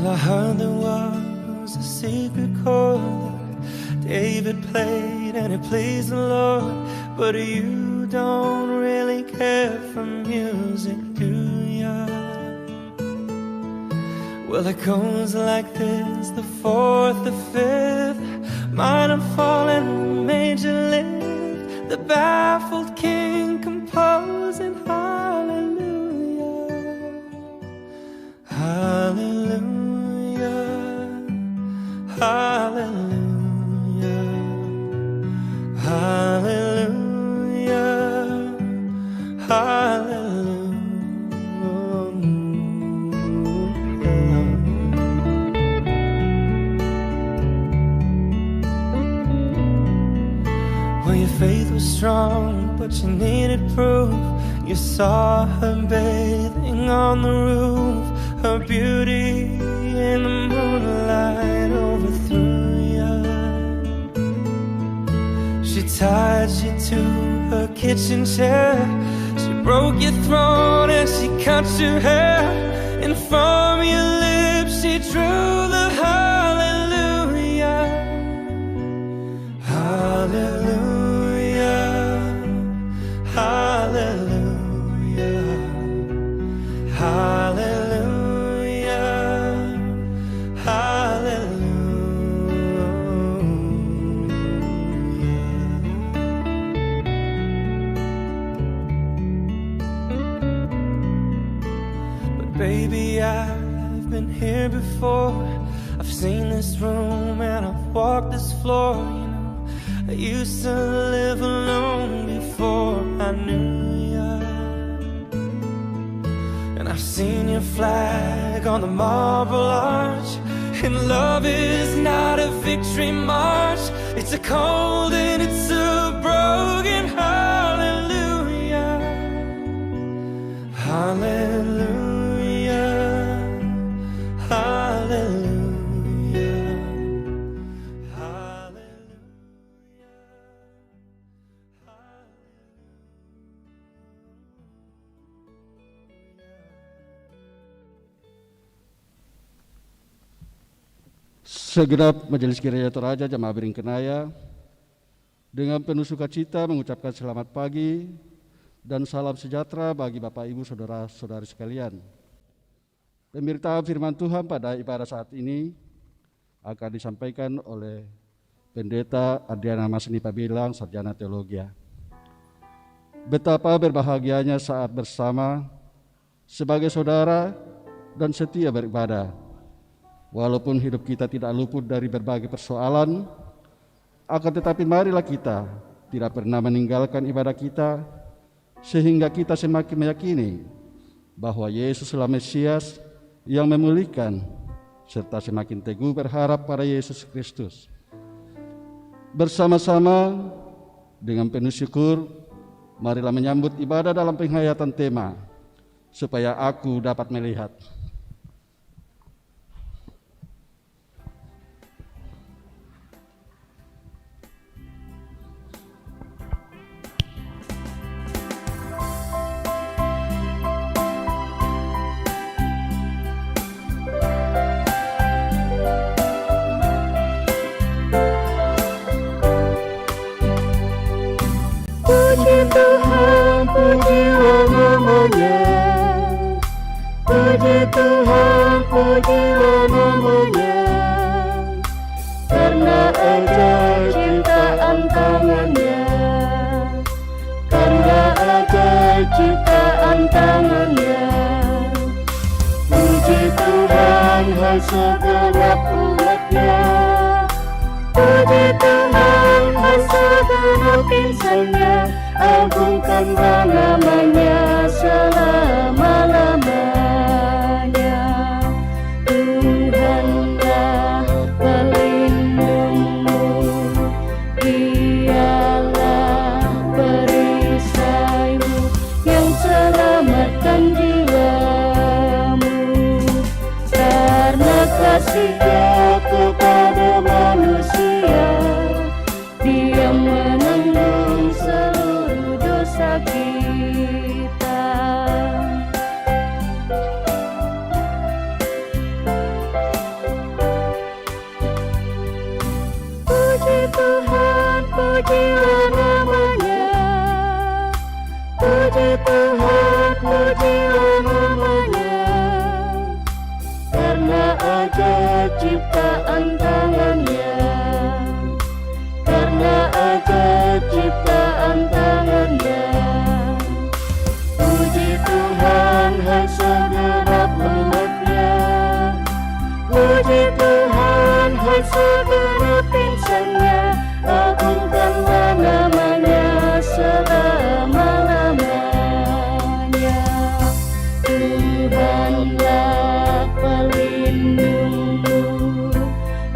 Well, I heard there was a secret chord that David played and it pleased the Lord. But you don't really care for music, do ya? Well, it goes like this: the fourth, the fifth, minor fall and major lift, the baffled king composing hallelujah, hallelujah, hallelujah, hallelujah, hallelujah. Well, your faith was strong, but you needed proof. You saw her bathing on the roof. Her beauty in the moonlight overthrew you. She tied you to her kitchen chair. She broke your throat and she cut your hair. And from your lips she drew the hallelujah, hallelujah, hallelujah, hallelujah, hallelujah. But baby, I've been here before. I've seen this room and I've walked this floor. You know, I used to live alone before I knew ya. And I've seen your flag on the Marble Arch. And love is not a victory march. It's a cold and it's a broken hallelujah, hallelujah, hallelujah, hallelujah. Segenap Majelis Gereja Toraja Jamaah Biring Kenaya dengan penuh sukacita mengucapkan selamat pagi dan salam sejahtera bagi Bapak Ibu Saudara-saudari sekalian. Pemberitaan firman Tuhan pada ibadah saat ini akan disampaikan oleh Pendeta Adriana Masni Pabilang, Sarjana Teologi. Betapa berbahagianya saat bersama sebagai saudara dan setia beribadah. Walaupun hidup kita tidak luput dari berbagai persoalan, akan tetapi marilah kita tidak pernah meninggalkan ibadah kita, sehingga kita semakin meyakini bahwa Yesuslah Mesias yang memulihkan, serta semakin teguh berharap pada Yesus Kristus. Bersama-sama dengan penuh syukur, marilah menyambut ibadah dalam penghayatan tema, supaya aku dapat melihat. Puji Tuhan, pujilah namanya, karena ajaib ciptaan tangannya, karena ajaib ciptaan tangannya. Puji Tuhan, hai segenap umatnya, puji Tuhan, hai segenap insannya, agungkanlah namanya selama-lamanya. Tuhanlah pelindungmu, Dialah perisaimu yang selamatkan jiwamu. Karena kasih-Nya kepada manusia, Dia menanggung seluruh dosa kita. pujilah namanya, karena ajaib ciptaan tangannya, karena ajaib ciptaan tangannya. Puji Tuhan hai segenap umatnya, puji Tuhan hai segenap insannya, agungkanlah namanya selama-lamanya. Tuhanlah pelindungmu,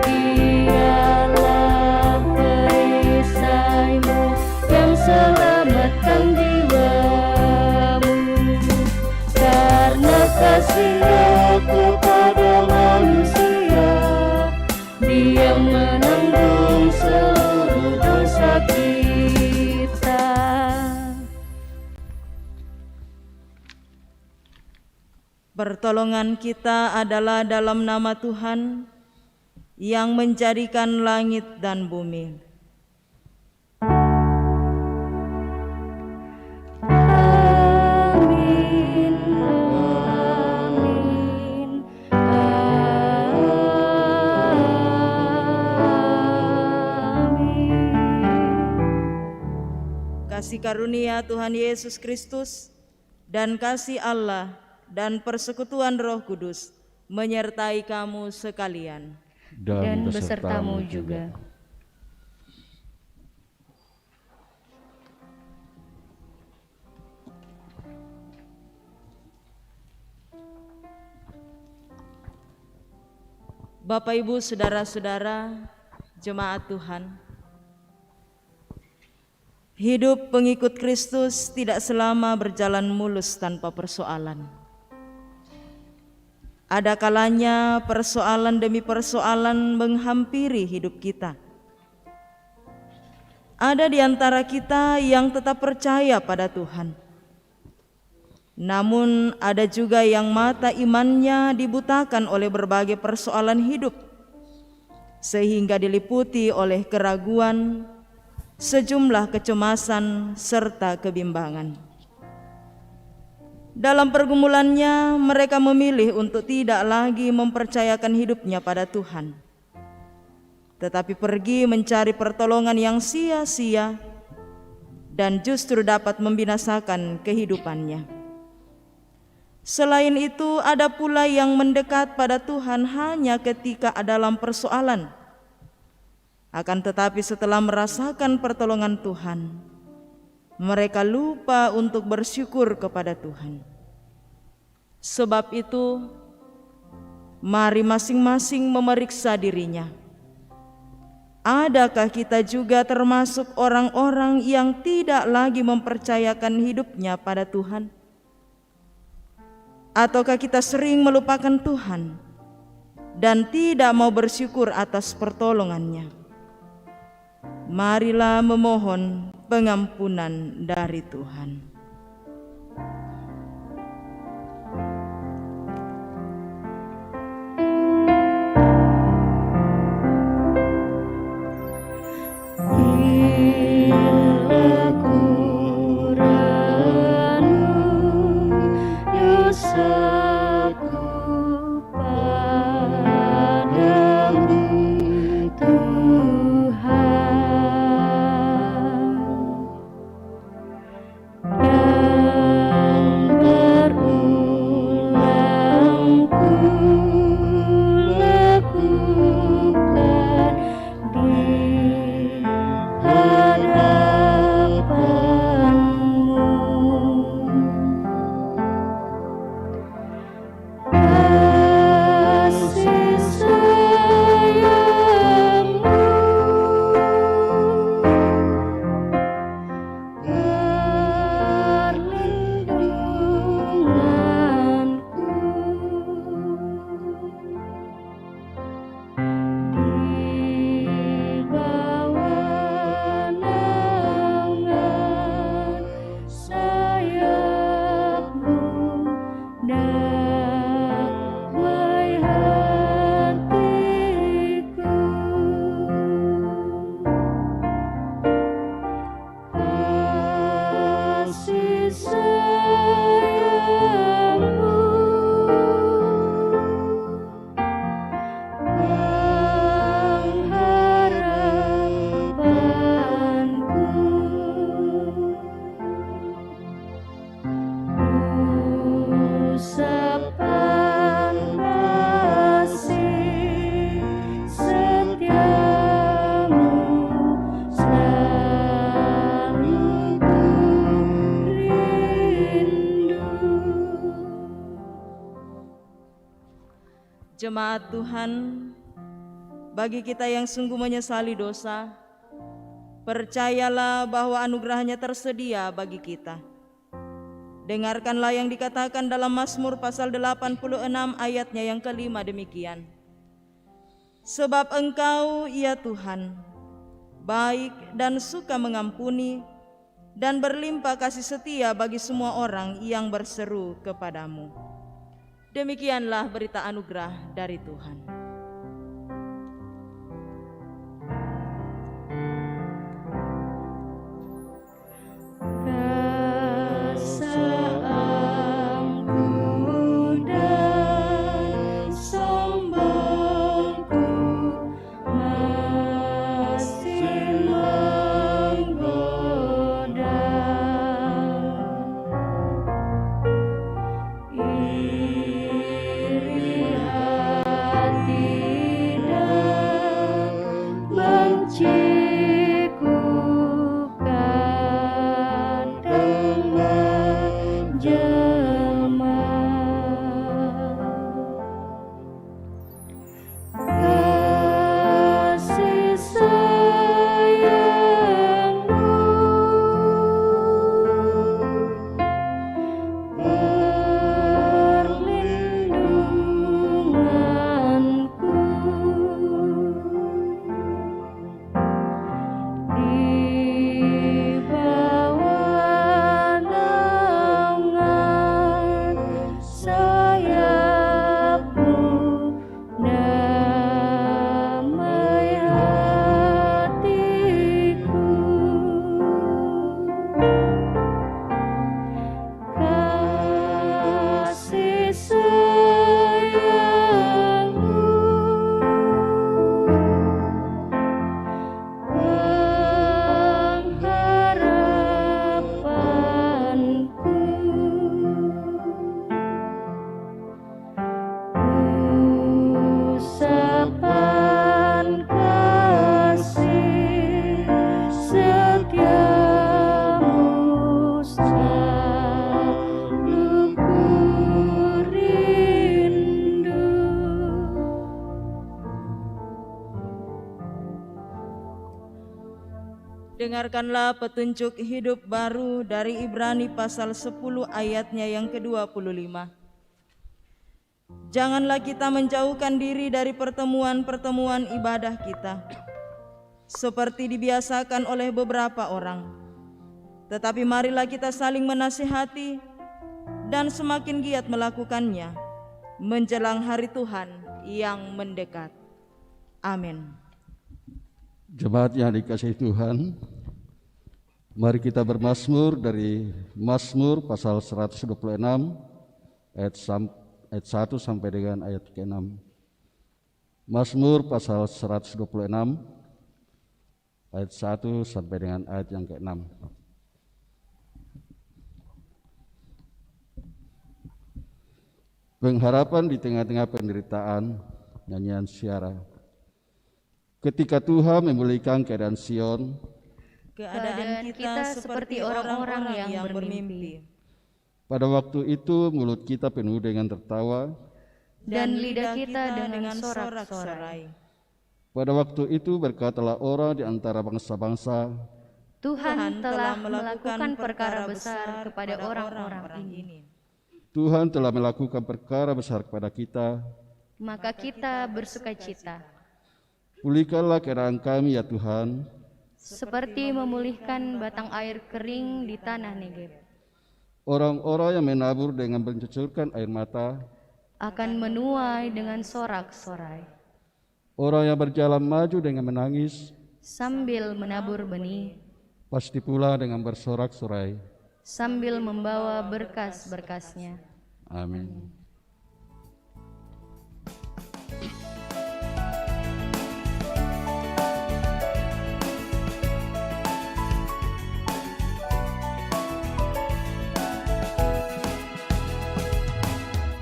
Dialah perisaimu yang selamatkan jiwamu. Karena kasih-Nya kepada manusia, Dia menanggung seluruh dosa kita. Pertolongan kita adalah dalam nama Tuhan yang menjadikan langit dan bumi. Amin, amin, amin. Kasih karunia Tuhan Yesus Kristus dan kasih Allah dan persekutuan Roh Kudus menyertai kamu sekalian. Dan besertamu juga. Bapak, Ibu, saudara-saudara, jemaat Tuhan, hidup pengikut Kristus tidak selama berjalan mulus tanpa persoalan. Ada kalanya persoalan demi persoalan menghampiri hidup kita. Ada di antara kita yang tetap percaya pada Tuhan. Namun ada juga yang mata imannya dibutakan oleh berbagai persoalan hidup, sehingga diliputi oleh keraguan, sejumlah kecemasan, serta kebimbangan. Dalam pergumulannya, mereka memilih untuk tidak lagi mempercayakan hidupnya pada Tuhan, tetapi pergi mencari pertolongan yang sia-sia dan justru dapat membinasakan kehidupannya. Selain itu, ada pula yang mendekat pada Tuhan hanya ketika dalam persoalan. Akan tetapi setelah merasakan pertolongan Tuhan, mereka lupa untuk bersyukur kepada Tuhan. Sebab itu, mari masing-masing memeriksa dirinya. Adakah kita juga termasuk orang-orang yang tidak lagi mempercayakan hidupnya pada Tuhan? Ataukah kita sering melupakan Tuhan dan tidak mau bersyukur atas pertolongannya? Marilah memohon pengampunan dari Tuhan. Bila kurang dosaku padamu, Tuhan, dan berulang ku lakukan di hadapanmu. Jemaat Tuhan, bagi kita yang sungguh menyesali dosa, percayalah bahwa anugerahnya tersedia bagi kita. Dengarkanlah yang dikatakan dalam Mazmur pasal 86 ayatnya yang kelima demikian. Sebab Engkau, ya Tuhan, baik dan suka mengampuni, dan berlimpah kasih setia bagi semua orang yang berseru kepadamu. Demikianlah berita anugerah dari Tuhan. Dengarkanlah petunjuk hidup baru dari Ibrani pasal 10 ayatnya yang ke-25. Janganlah kita menjauhkan diri dari pertemuan-pertemuan ibadah kita, seperti dibiasakan oleh beberapa orang. Tetapi marilah kita saling menasihati dan semakin giat melakukannya menjelang hari Tuhan yang mendekat. Amin. Jemaat yang dikasihi Tuhan, mari kita bermazmur dari Mazmur pasal 126 ayat 1 sampai dengan ayat ke-6. Mazmur pasal 126 ayat 1 sampai dengan ayat yang ke-6. Pengharapan di tengah-tengah penderitaan, nyanyian syara. Ketika Tuhan memulihkan keadaan Sion, keadaan kita seperti orang-orang yang bermimpi. Pada waktu itu mulut kita penuh dengan tertawa, dan lidah kita dengan sorak-sorai. Pada waktu itu berkatalah orang di antara bangsa-bangsa, Tuhan telah melakukan perkara besar kepada orang-orang ini. Tuhan telah melakukan perkara besar kepada kita, Maka kita bersukacita, pulihkanlah keadaan kami ya Tuhan, seperti memulihkan batang air kering di tanah Negeb. Orang-orang yang menabur dengan mencucurkan air mata Akan menuai dengan sorak-sorai, orang yang berjalan maju dengan menangis sambil menabur benih, pasti pula dengan bersorak-sorai. sambil membawa berkas-berkasnya. Amin.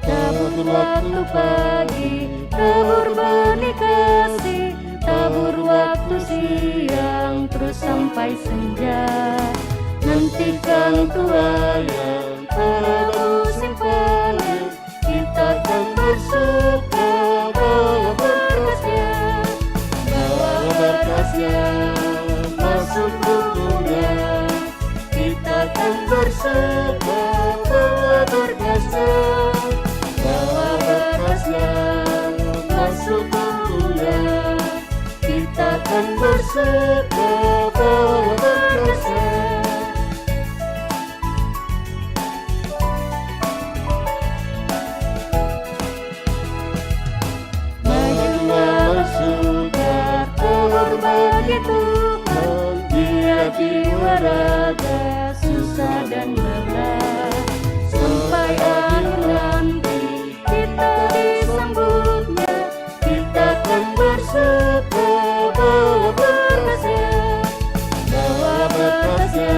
Tabur waktu pagi, tabur benih kasih, tabur waktu siang, terus sampai senja. Nantikan tuayan pada musim panen, kita akan bersuka bawa berkuasa. Majulah sukar berbagi Tuhan, Dia jiwa raga susah dan lelah. Sampai akhir nanti kita disambutnya, kita akan bersuka bawa berkasnya, bawa berkasnya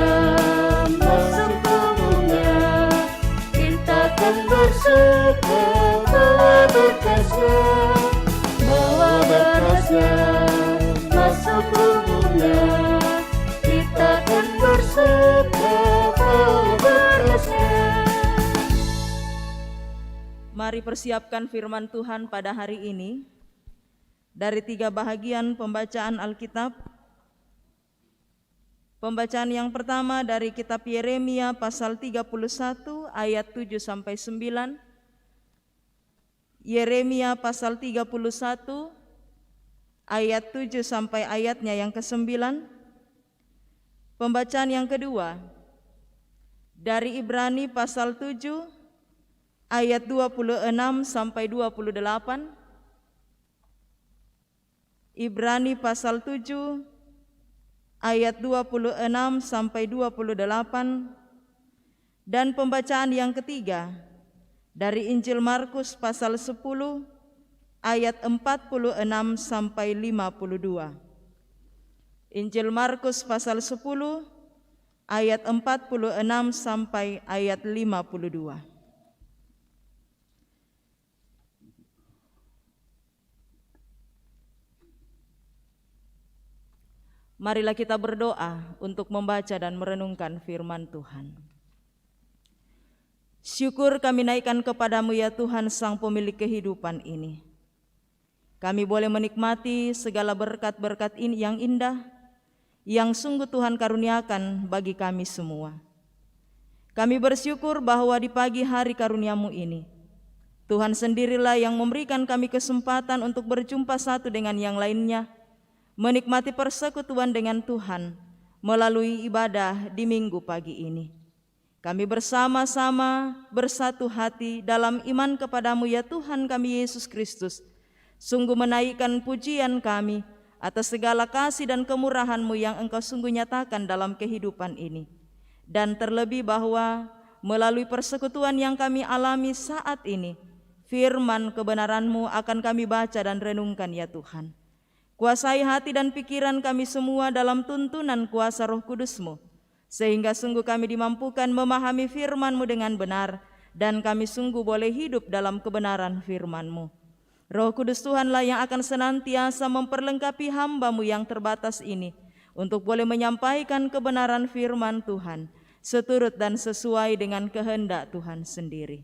masuk tubuhnya. Kita akan bersuka bawa berkasnya, bawa berkasnya masuk tubuhnya. Kita akan bersuka bawa berkasnya. Mari persiapkan firman Tuhan pada hari ini dari 3 bahagian pembacaan Alkitab. Pembacaan yang pertama dari kitab Yeremia pasal 31 ayat 7 sampai 9. Yeremia pasal 31 ayat 7 sampai ayatnya yang ke-9. Pembacaan yang kedua dari Ibrani pasal 7 ayat 26 sampai 28. Ibrani pasal 7 ayat 26 sampai 28. Dan pembacaan yang ketiga dari Injil Markus pasal 10 ayat 46 sampai 52. Injil Markus pasal 10 ayat 46 sampai ayat 52. Marilah kita berdoa untuk membaca dan merenungkan firman Tuhan. Syukur kami naikkan kepadamu ya Tuhan, Sang Pemilik kehidupan ini. Kami boleh menikmati segala berkat-berkat ini yang indah, yang sungguh Tuhan karuniakan bagi kami semua. Kami bersyukur bahwa di pagi hari karunia-Mu ini, Tuhan sendirilah yang memberikan kami kesempatan untuk berjumpa satu dengan yang lainnya, menikmati persekutuan dengan Tuhan melalui ibadah di minggu pagi ini. Kami bersama-sama bersatu hati dalam iman kepadamu ya Tuhan kami Yesus Kristus, sungguh menaikkan pujian kami atas segala kasih dan kemurahan-Mu yang Engkau sungguh nyatakan dalam kehidupan ini. Dan terlebih bahwa melalui persekutuan yang kami alami saat ini, firman kebenaran-Mu akan kami baca dan renungkan ya Tuhan. Kuasai hati dan pikiran kami semua dalam tuntunan kuasa Roh Kudus-Mu, sehingga sungguh kami dimampukan memahami firman-Mu dengan benar, dan kami sungguh boleh hidup dalam kebenaran firman-Mu. Roh Kudus Tuhanlah yang akan senantiasa memperlengkapi hamba-Mu yang terbatas ini, untuk boleh menyampaikan kebenaran firman Tuhan, seturut dan sesuai dengan kehendak Tuhan sendiri.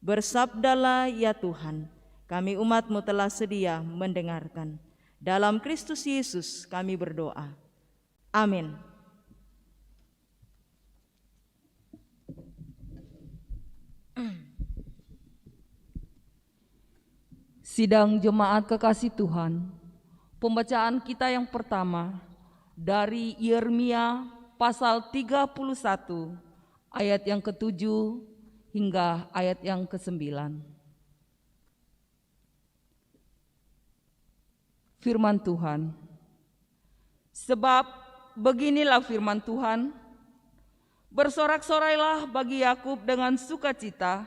Bersabdalah ya Tuhan, kami umat-Mu telah sedia mendengarkan. Dalam Kristus Yesus kami berdoa. Amin. Sidang jemaat kekasih Tuhan, pembacaan kita yang pertama dari Yeremia pasal 31 ayat yang ke-7 hingga ayat yang ke-9. Firman Tuhan. Sebab beginilah firman Tuhan, bersorak-sorailah bagi Yakub dengan sukacita,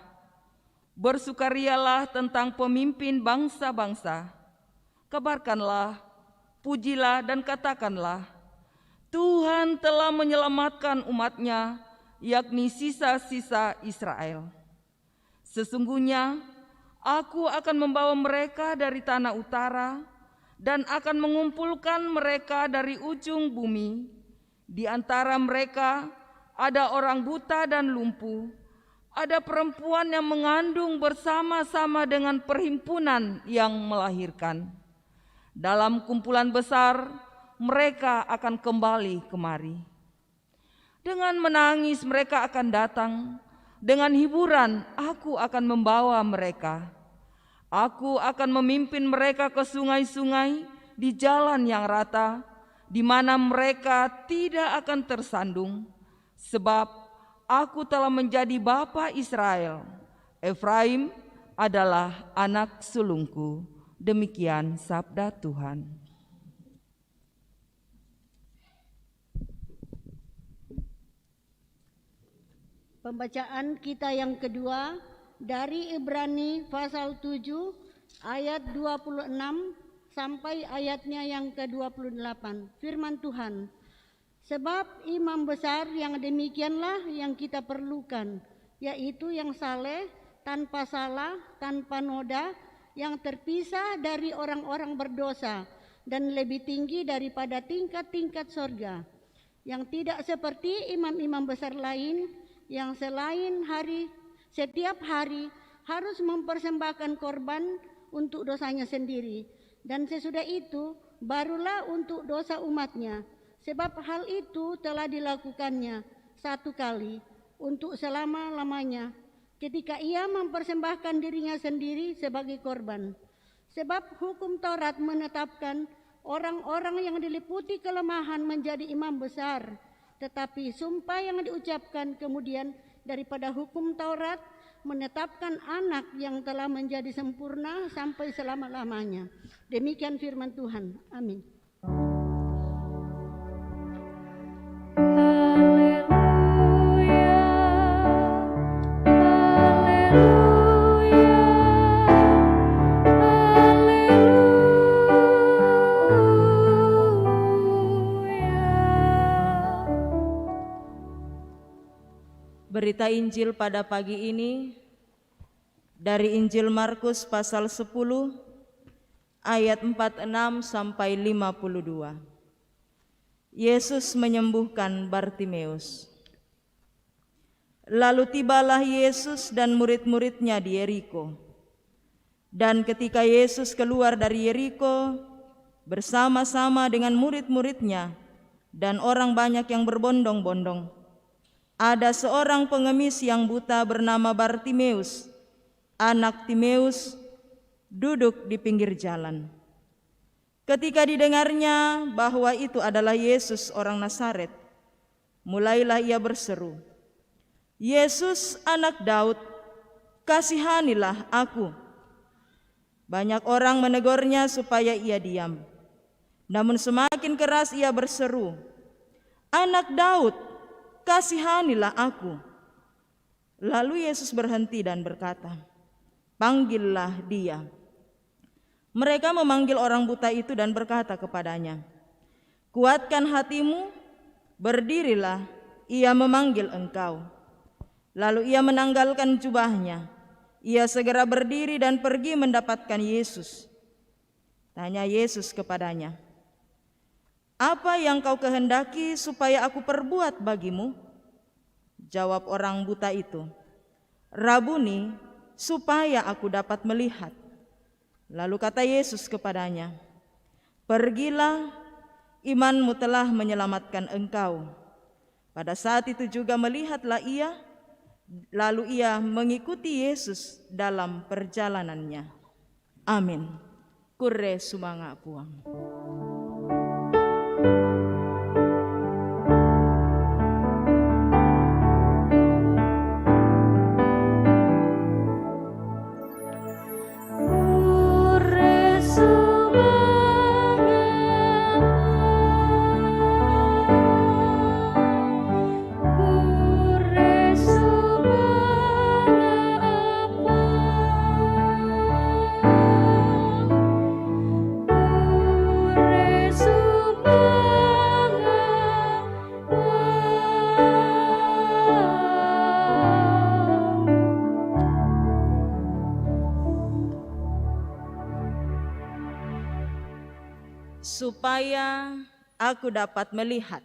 bersukarialah tentang pemimpin bangsa-bangsa. Kabarkanlah, pujilah dan katakanlah, Tuhan telah menyelamatkan umat-Nya, yakni sisa-sisa Israel. Sesungguhnya aku akan membawa mereka dari tanah utara, dan akan mengumpulkan mereka dari ujung bumi. Di antara mereka ada orang buta dan lumpuh, ada perempuan yang mengandung bersama-sama dengan perhimpunan yang melahirkan. Dalam kumpulan besar mereka akan kembali kemari. Dengan menangis mereka akan datang, dengan hiburan aku akan membawa mereka. Aku akan memimpin mereka ke sungai-sungai di jalan yang rata, di mana mereka tidak akan tersandung, sebab aku telah menjadi bapa Israel. Efraim adalah anak sulungku. Demikian sabda Tuhan. Pembacaan kita yang kedua dari Ibrani pasal 7 ayat 26 sampai ayatnya yang ke-28. Firman Tuhan, sebab imam besar yang demikianlah yang kita perlukan, yaitu yang saleh, tanpa salah, tanpa noda, yang terpisah dari orang-orang berdosa dan lebih tinggi daripada tingkat-tingkat sorga, yang tidak seperti imam-imam besar lain yang setiap hari harus mempersembahkan korban untuk dosanya sendiri, dan sesudah itu barulah untuk dosa umatnya, sebab hal itu telah dilakukannya satu kali untuk selama-lamanya, ketika ia mempersembahkan dirinya sendiri sebagai korban. Sebab hukum Taurat menetapkan orang-orang yang diliputi kelemahan menjadi imam besar, tetapi sumpah yang diucapkan kemudian daripada hukum Taurat menetapkan anak yang telah menjadi sempurna sampai selama-lamanya. Demikian firman Tuhan. Amin. Berita Injil pada pagi ini dari Injil Markus pasal 10 ayat 46 sampai 52. Yesus menyembuhkan Bartimeus. Lalu tibalah Yesus dan murid-muridnya di Yeriko. Dan ketika Yesus keluar dari Yeriko bersama-sama dengan murid-muridnya dan orang banyak yang berbondong-bondong, ada seorang pengemis yang buta bernama Bartimeus, anak Timeus, duduk di pinggir jalan. Ketika didengarnya bahwa itu adalah Yesus orang Nazaret, mulailah ia berseru, "Yesus anak Daud, kasihanilah aku." Banyak orang menegurnya supaya ia diam. Namun semakin keras ia berseru, "Anak Daud, kasihanilah aku." Lalu Yesus berhenti dan berkata, "Panggillah dia." Mereka memanggil orang buta itu dan berkata kepadanya, "Kuatkan hatimu, berdirilah, ia memanggil engkau." Lalu ia menanggalkan jubahnya. Ia segera berdiri dan pergi mendapatkan Yesus. Tanya Yesus kepadanya, "Apa yang kau kehendaki supaya aku perbuat bagimu?" Jawab orang buta itu, "Rabuni, supaya aku dapat melihat." Lalu kata Yesus kepadanya, "Pergilah, imanmu telah menyelamatkan engkau." Pada saat itu juga melihatlah ia, lalu ia mengikuti Yesus dalam perjalanannya. Amin. Kure sumanga puang. Supaya aku dapat melihat.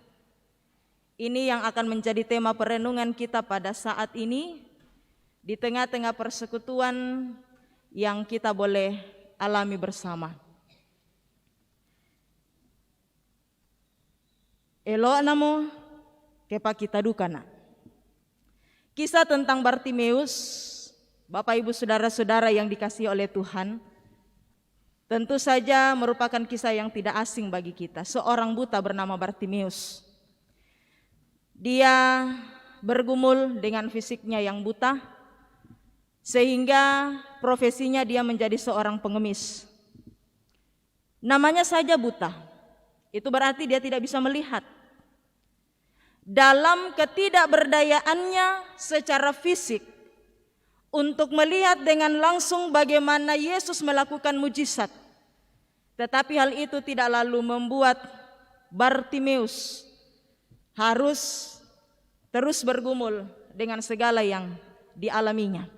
Ini yang akan menjadi tema perenungan kita pada saat ini, di tengah-tengah persekutuan yang kita boleh alami bersama. Elo namo kepa kita dukana. Kisah tentang Bartimeus, Bapak Ibu Saudara-saudara yang dikasihi oleh Tuhan, Tentu saja merupakan kisah yang tidak asing bagi kita. Seorang buta bernama Bartimeus. Dia bergumul dengan fisiknya yang buta, sehingga profesinya dia menjadi seorang pengemis. Namanya saja buta, itu berarti dia tidak bisa melihat. Dalam ketidakberdayaannya secara fisik untuk melihat dengan langsung bagaimana Yesus melakukan mujizat, tetapi hal itu tidak lalu membuat Bartimeus harus terus bergumul dengan segala yang dialaminya.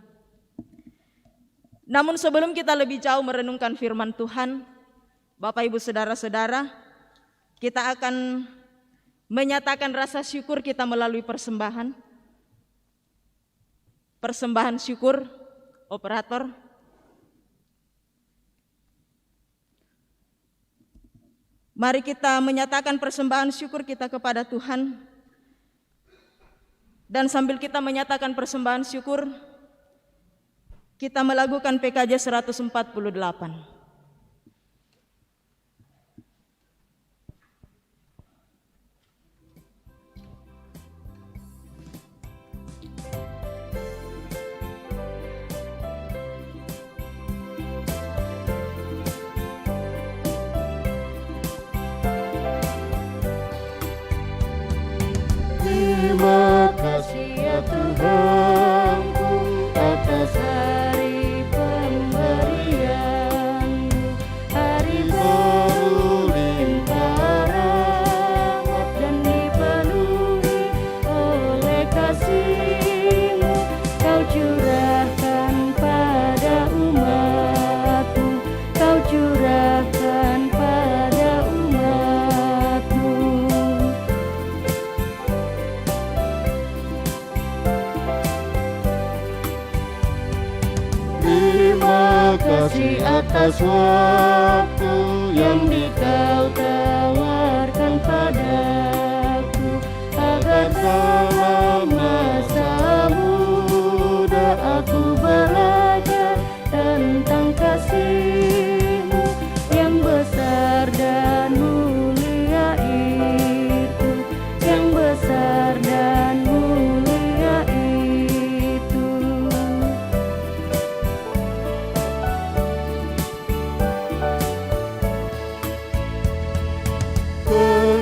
Namun sebelum kita lebih jauh merenungkan firman Tuhan, Bapak Ibu Saudara-saudara, kita akan menyatakan rasa syukur kita melalui persembahan. Persembahan syukur, operator. Mari kita menyatakan persembahan syukur kita kepada Tuhan. Dan sambil kita menyatakan persembahan syukur, kita melakukan PKJ 148. Terima kasih ya Tuhanku atas hari pemberian, hari baru limpah rahmat dan dipenuhi oleh kasih-Mu. Kau curahkan pada umat-Mu, Kau curahkan pada umat-Mu. Terima kasih atas waktu yang Kau tawarkan padaku, agar dalam masa muda aku belajar tentang kasih-Mu yang besar dan mulia itu, yang besar dan mulia itu.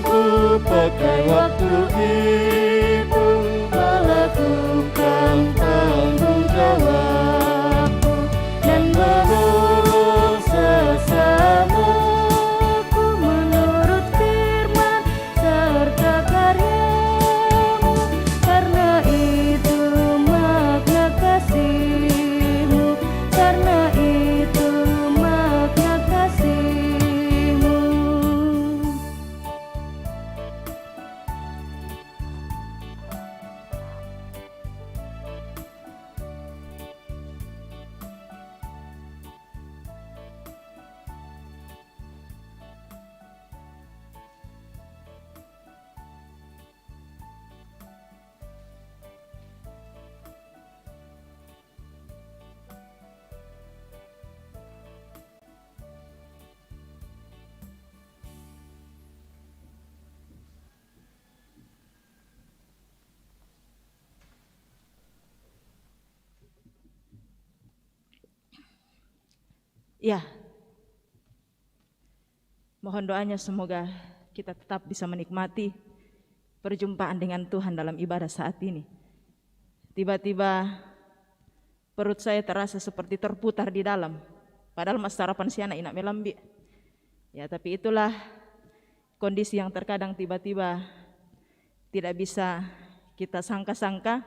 Ku pakai waktu itu melakukan tanggung jawabku dan menolong sesamaku menurut firman serta karya-Mu. Karena itu makna kasih-Mu, karena itu makna kasih-Mu. Ya, mohon doanya semoga kita tetap bisa menikmati perjumpaan dengan Tuhan dalam ibadah saat ini. Tiba-tiba perut saya terasa seperti terputar di dalam, padahal mas sarapan siana inak melambi. Ya, tapi itulah kondisi yang terkadang tiba-tiba tidak bisa kita sangka-sangka.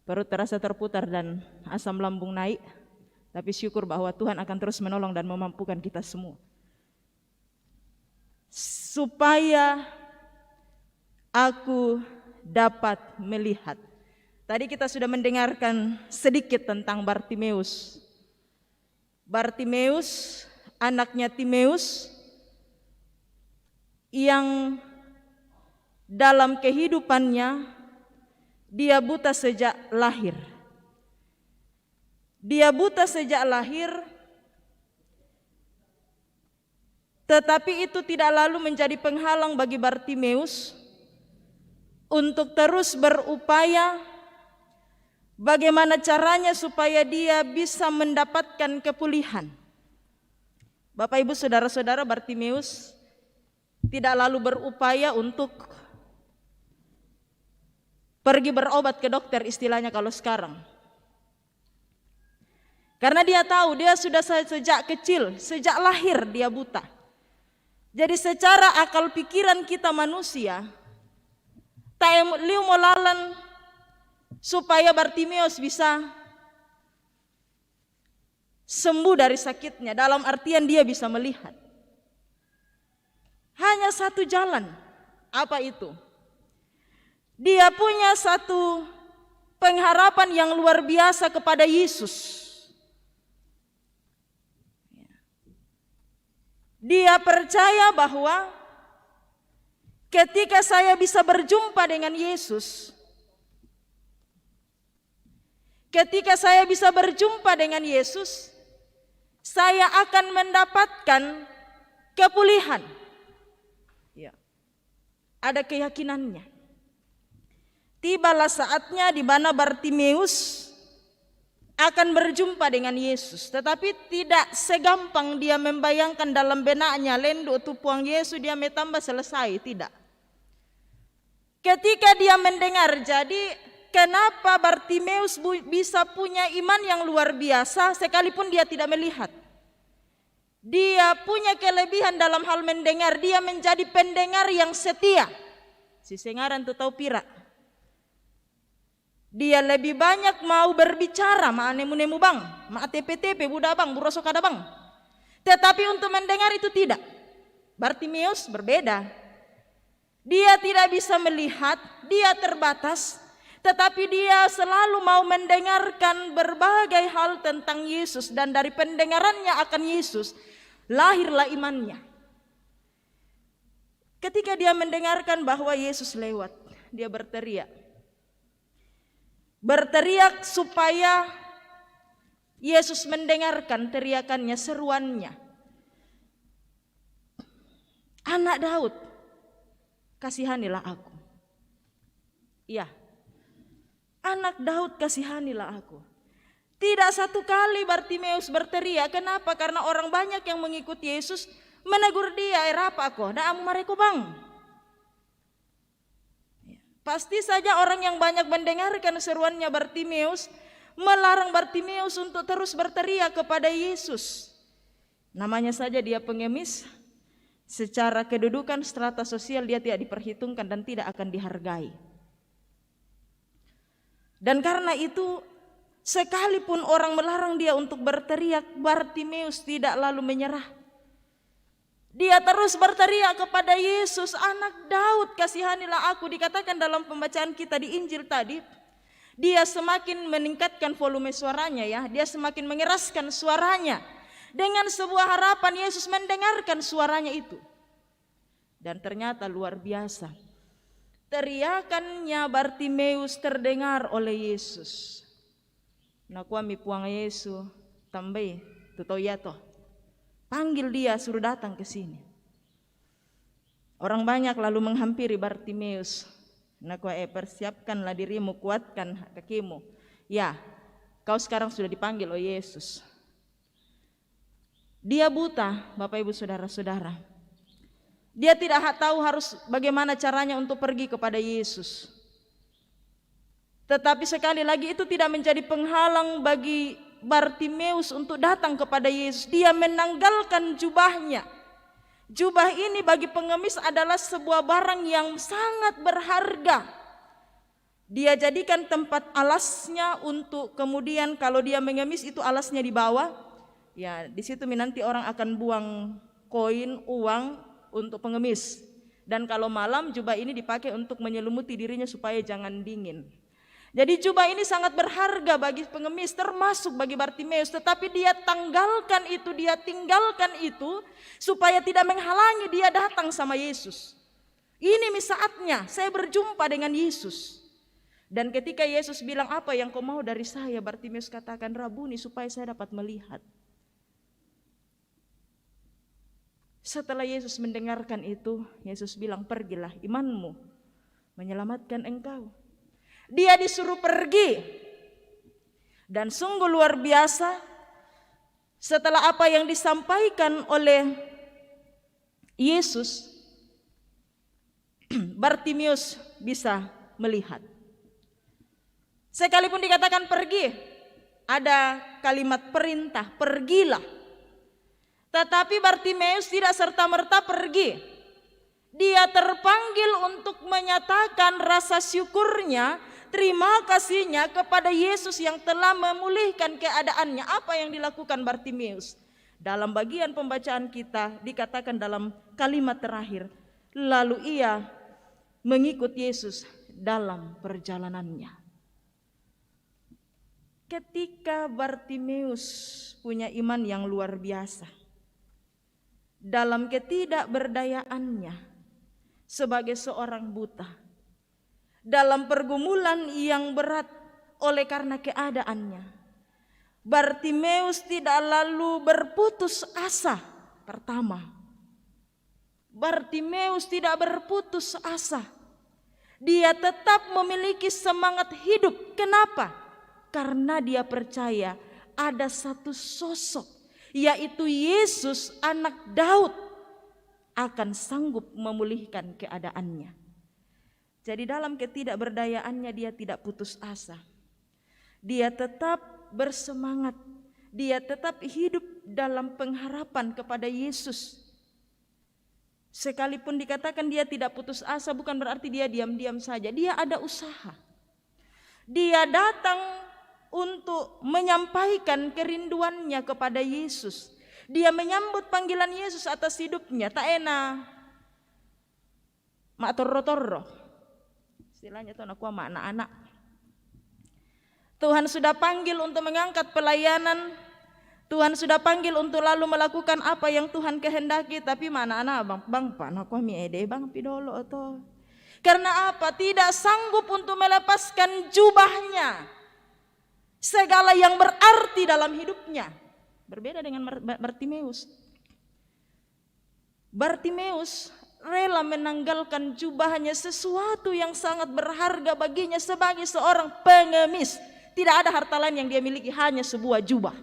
Perut terasa terputar dan asam lambung naik. Tapi syukur bahwa Tuhan akan terus menolong dan memampukan kita semua. Supaya aku dapat melihat. Tadi kita sudah mendengarkan sedikit tentang Bartimeus. Bartimeus, anaknya Timeus, yang dalam kehidupannya dia buta sejak lahir. Dia buta sejak lahir Tetapi itu tidak lalu menjadi penghalang bagi Bartimeus untuk terus berupaya bagaimana caranya supaya dia bisa mendapatkan kepulihan. Bapak Ibu Saudara-saudara, Bartimeus tidak lalu berupaya untuk pergi berobat ke dokter, istilahnya kalau sekarang. Karena dia tahu dia sudah sejak kecil, sejak lahir dia buta. Jadi secara akal pikiran kita manusia, taem liu molalan supaya Bartimeus bisa sembuh dari sakitnya, dalam artian dia bisa melihat. Hanya satu jalan, apa itu? Dia punya satu pengharapan yang luar biasa kepada Yesus. Dia percaya bahwa ketika saya bisa berjumpa dengan Yesus, ketika saya bisa berjumpa dengan Yesus, saya akan mendapatkan kepulihan. Ya. Ada keyakinannya. Tibalah saatnya di mana Bartimeus akan berjumpa dengan Yesus, tetapi tidak segampang dia membayangkan dalam benaknya lendo tupuang Yesus dia metambah selesai, tidak. Ketika dia mendengar, jadi kenapa Bartimeus bisa punya iman yang luar biasa sekalipun dia tidak melihat? Dia punya kelebihan dalam hal mendengar, dia menjadi pendengar yang setia. Si sengaran tu tahu pira. Dia lebih banyak mau berbicara, ma nemu bang, ma tepe budak bang, buroso kada bang. Tetapi untuk mendengar itu tidak. Bartimeus berbeda. Dia tidak bisa melihat, dia terbatas, tetapi dia selalu mau mendengarkan berbagai hal tentang Yesus, dan dari pendengarannya akan Yesus lahirlah imannya. Ketika dia mendengarkan bahwa Yesus lewat, dia berteriak supaya Yesus mendengarkan teriakannya, seruannya. Anak Daud, kasihanilah aku. Iya, anak Daud, kasihanilah aku. Tidak satu kali Bartimeus berteriak. Kenapa? Karena orang banyak yang mengikuti Yesus menegur dia, apa kok? Dah amu mareko bang. Pasti saja orang yang banyak mendengarkan seruannya Bartimeus melarang Bartimeus untuk terus berteriak kepada Yesus. Namanya saja dia pengemis, secara kedudukan strata sosial dia tidak diperhitungkan dan tidak akan dihargai. Dan karena itu, sekalipun orang melarang dia untuk berteriak, Bartimeus tidak lalu menyerah. Dia terus berteriak kepada Yesus, anak Daud, kasihanilah aku. Dikatakan dalam pembacaan kita di Injil tadi, dia semakin meningkatkan volume suaranya, ya. Dia semakin mengeraskan suaranya dengan sebuah harapan Yesus mendengarkan suaranya itu. Dan ternyata luar biasa, teriakannya Bartimeus terdengar oleh Yesus. Nakuami puang Yesus, tambai tutau yato. Panggil dia, suruh datang ke sini. Orang banyak lalu menghampiri Bartimeus. Persiapkanlah dirimu, kuatkan kakimu. Ya, kau sekarang sudah dipanggil oleh Yesus. Dia buta, Bapak Ibu Saudara-saudara. Dia tidak tahu harus bagaimana caranya untuk pergi kepada Yesus. Tetapi sekali lagi itu tidak menjadi penghalang bagi Bartimeus untuk datang kepada Yesus. Dia menanggalkan jubahnya. Jubah ini bagi pengemis adalah sebuah barang yang sangat berharga. Dia jadikan tempat alasnya untuk kemudian kalau dia mengemis itu alasnya di bawah. Ya, di situ nanti orang akan buang koin, uang untuk pengemis. Dan kalau malam jubah ini dipakai untuk menyelimuti dirinya supaya jangan dingin. Jadi jubah ini sangat berharga bagi pengemis, termasuk bagi Bartimeus. Tetapi dia tinggalkan itu supaya tidak menghalangi dia datang sama Yesus. Ini saatnya saya berjumpa dengan Yesus. Dan ketika Yesus bilang, apa yang kau mau dari saya? Bartimeus katakan, Rabuni, supaya saya dapat melihat. Setelah Yesus mendengarkan itu, Yesus bilang, pergilah, imanmu menyelamatkan engkau. Dia disuruh pergi. Dan sungguh luar biasa, setelah apa yang disampaikan oleh Yesus, Bartimeus bisa melihat. Sekalipun dikatakan pergi, ada kalimat perintah, pergilah. Tetapi Bartimeus tidak serta-merta pergi. Dia terpanggil untuk menyatakan rasa syukurnya, terima kasihnya kepada Yesus yang telah memulihkan keadaannya. Apa yang dilakukan Bartimeus? Dalam bagian pembacaan kita dikatakan dalam kalimat terakhir, lalu ia mengikut Yesus dalam perjalanannya. Ketika Bartimeus punya iman yang luar biasa, dalam ketidakberdayaannya sebagai seorang buta, dalam pergumulan yang berat oleh karena keadaannya, Bartimeus tidak lalu berputus asa. Pertama, Bartimeus tidak berputus asa. Dia tetap memiliki semangat hidup. Kenapa? Karena dia percaya ada satu sosok, yaitu Yesus anak Daud, akan sanggup memulihkan keadaannya. Jadi dalam ketidakberdayaannya dia tidak putus asa. Dia tetap bersemangat. Dia tetap hidup dalam pengharapan kepada Yesus. Sekalipun dikatakan dia tidak putus asa, bukan berarti dia diam-diam saja. Dia ada usaha. Dia datang untuk menyampaikan kerinduannya kepada Yesus. Dia menyambut panggilan Yesus atas hidupnya. Tak enak mak torro-torro. Istilahnya tuh aku sama anak-anak. Tuhan sudah panggil untuk mengangkat pelayanan. Tuhan sudah panggil untuk lalu melakukan apa yang Tuhan kehendaki. Tapi mana anak bang pan aku mi ede bang pidolo atau. Karena apa? Tidak sanggup untuk melepaskan jubahnya. Segala yang berarti dalam hidupnya. Berbeda dengan Bartimeus. Bartimeus rela menanggalkan jubahnya, sesuatu yang sangat berharga baginya sebagai seorang pengemis. Tidak ada harta lain yang dia miliki, hanya sebuah jubah.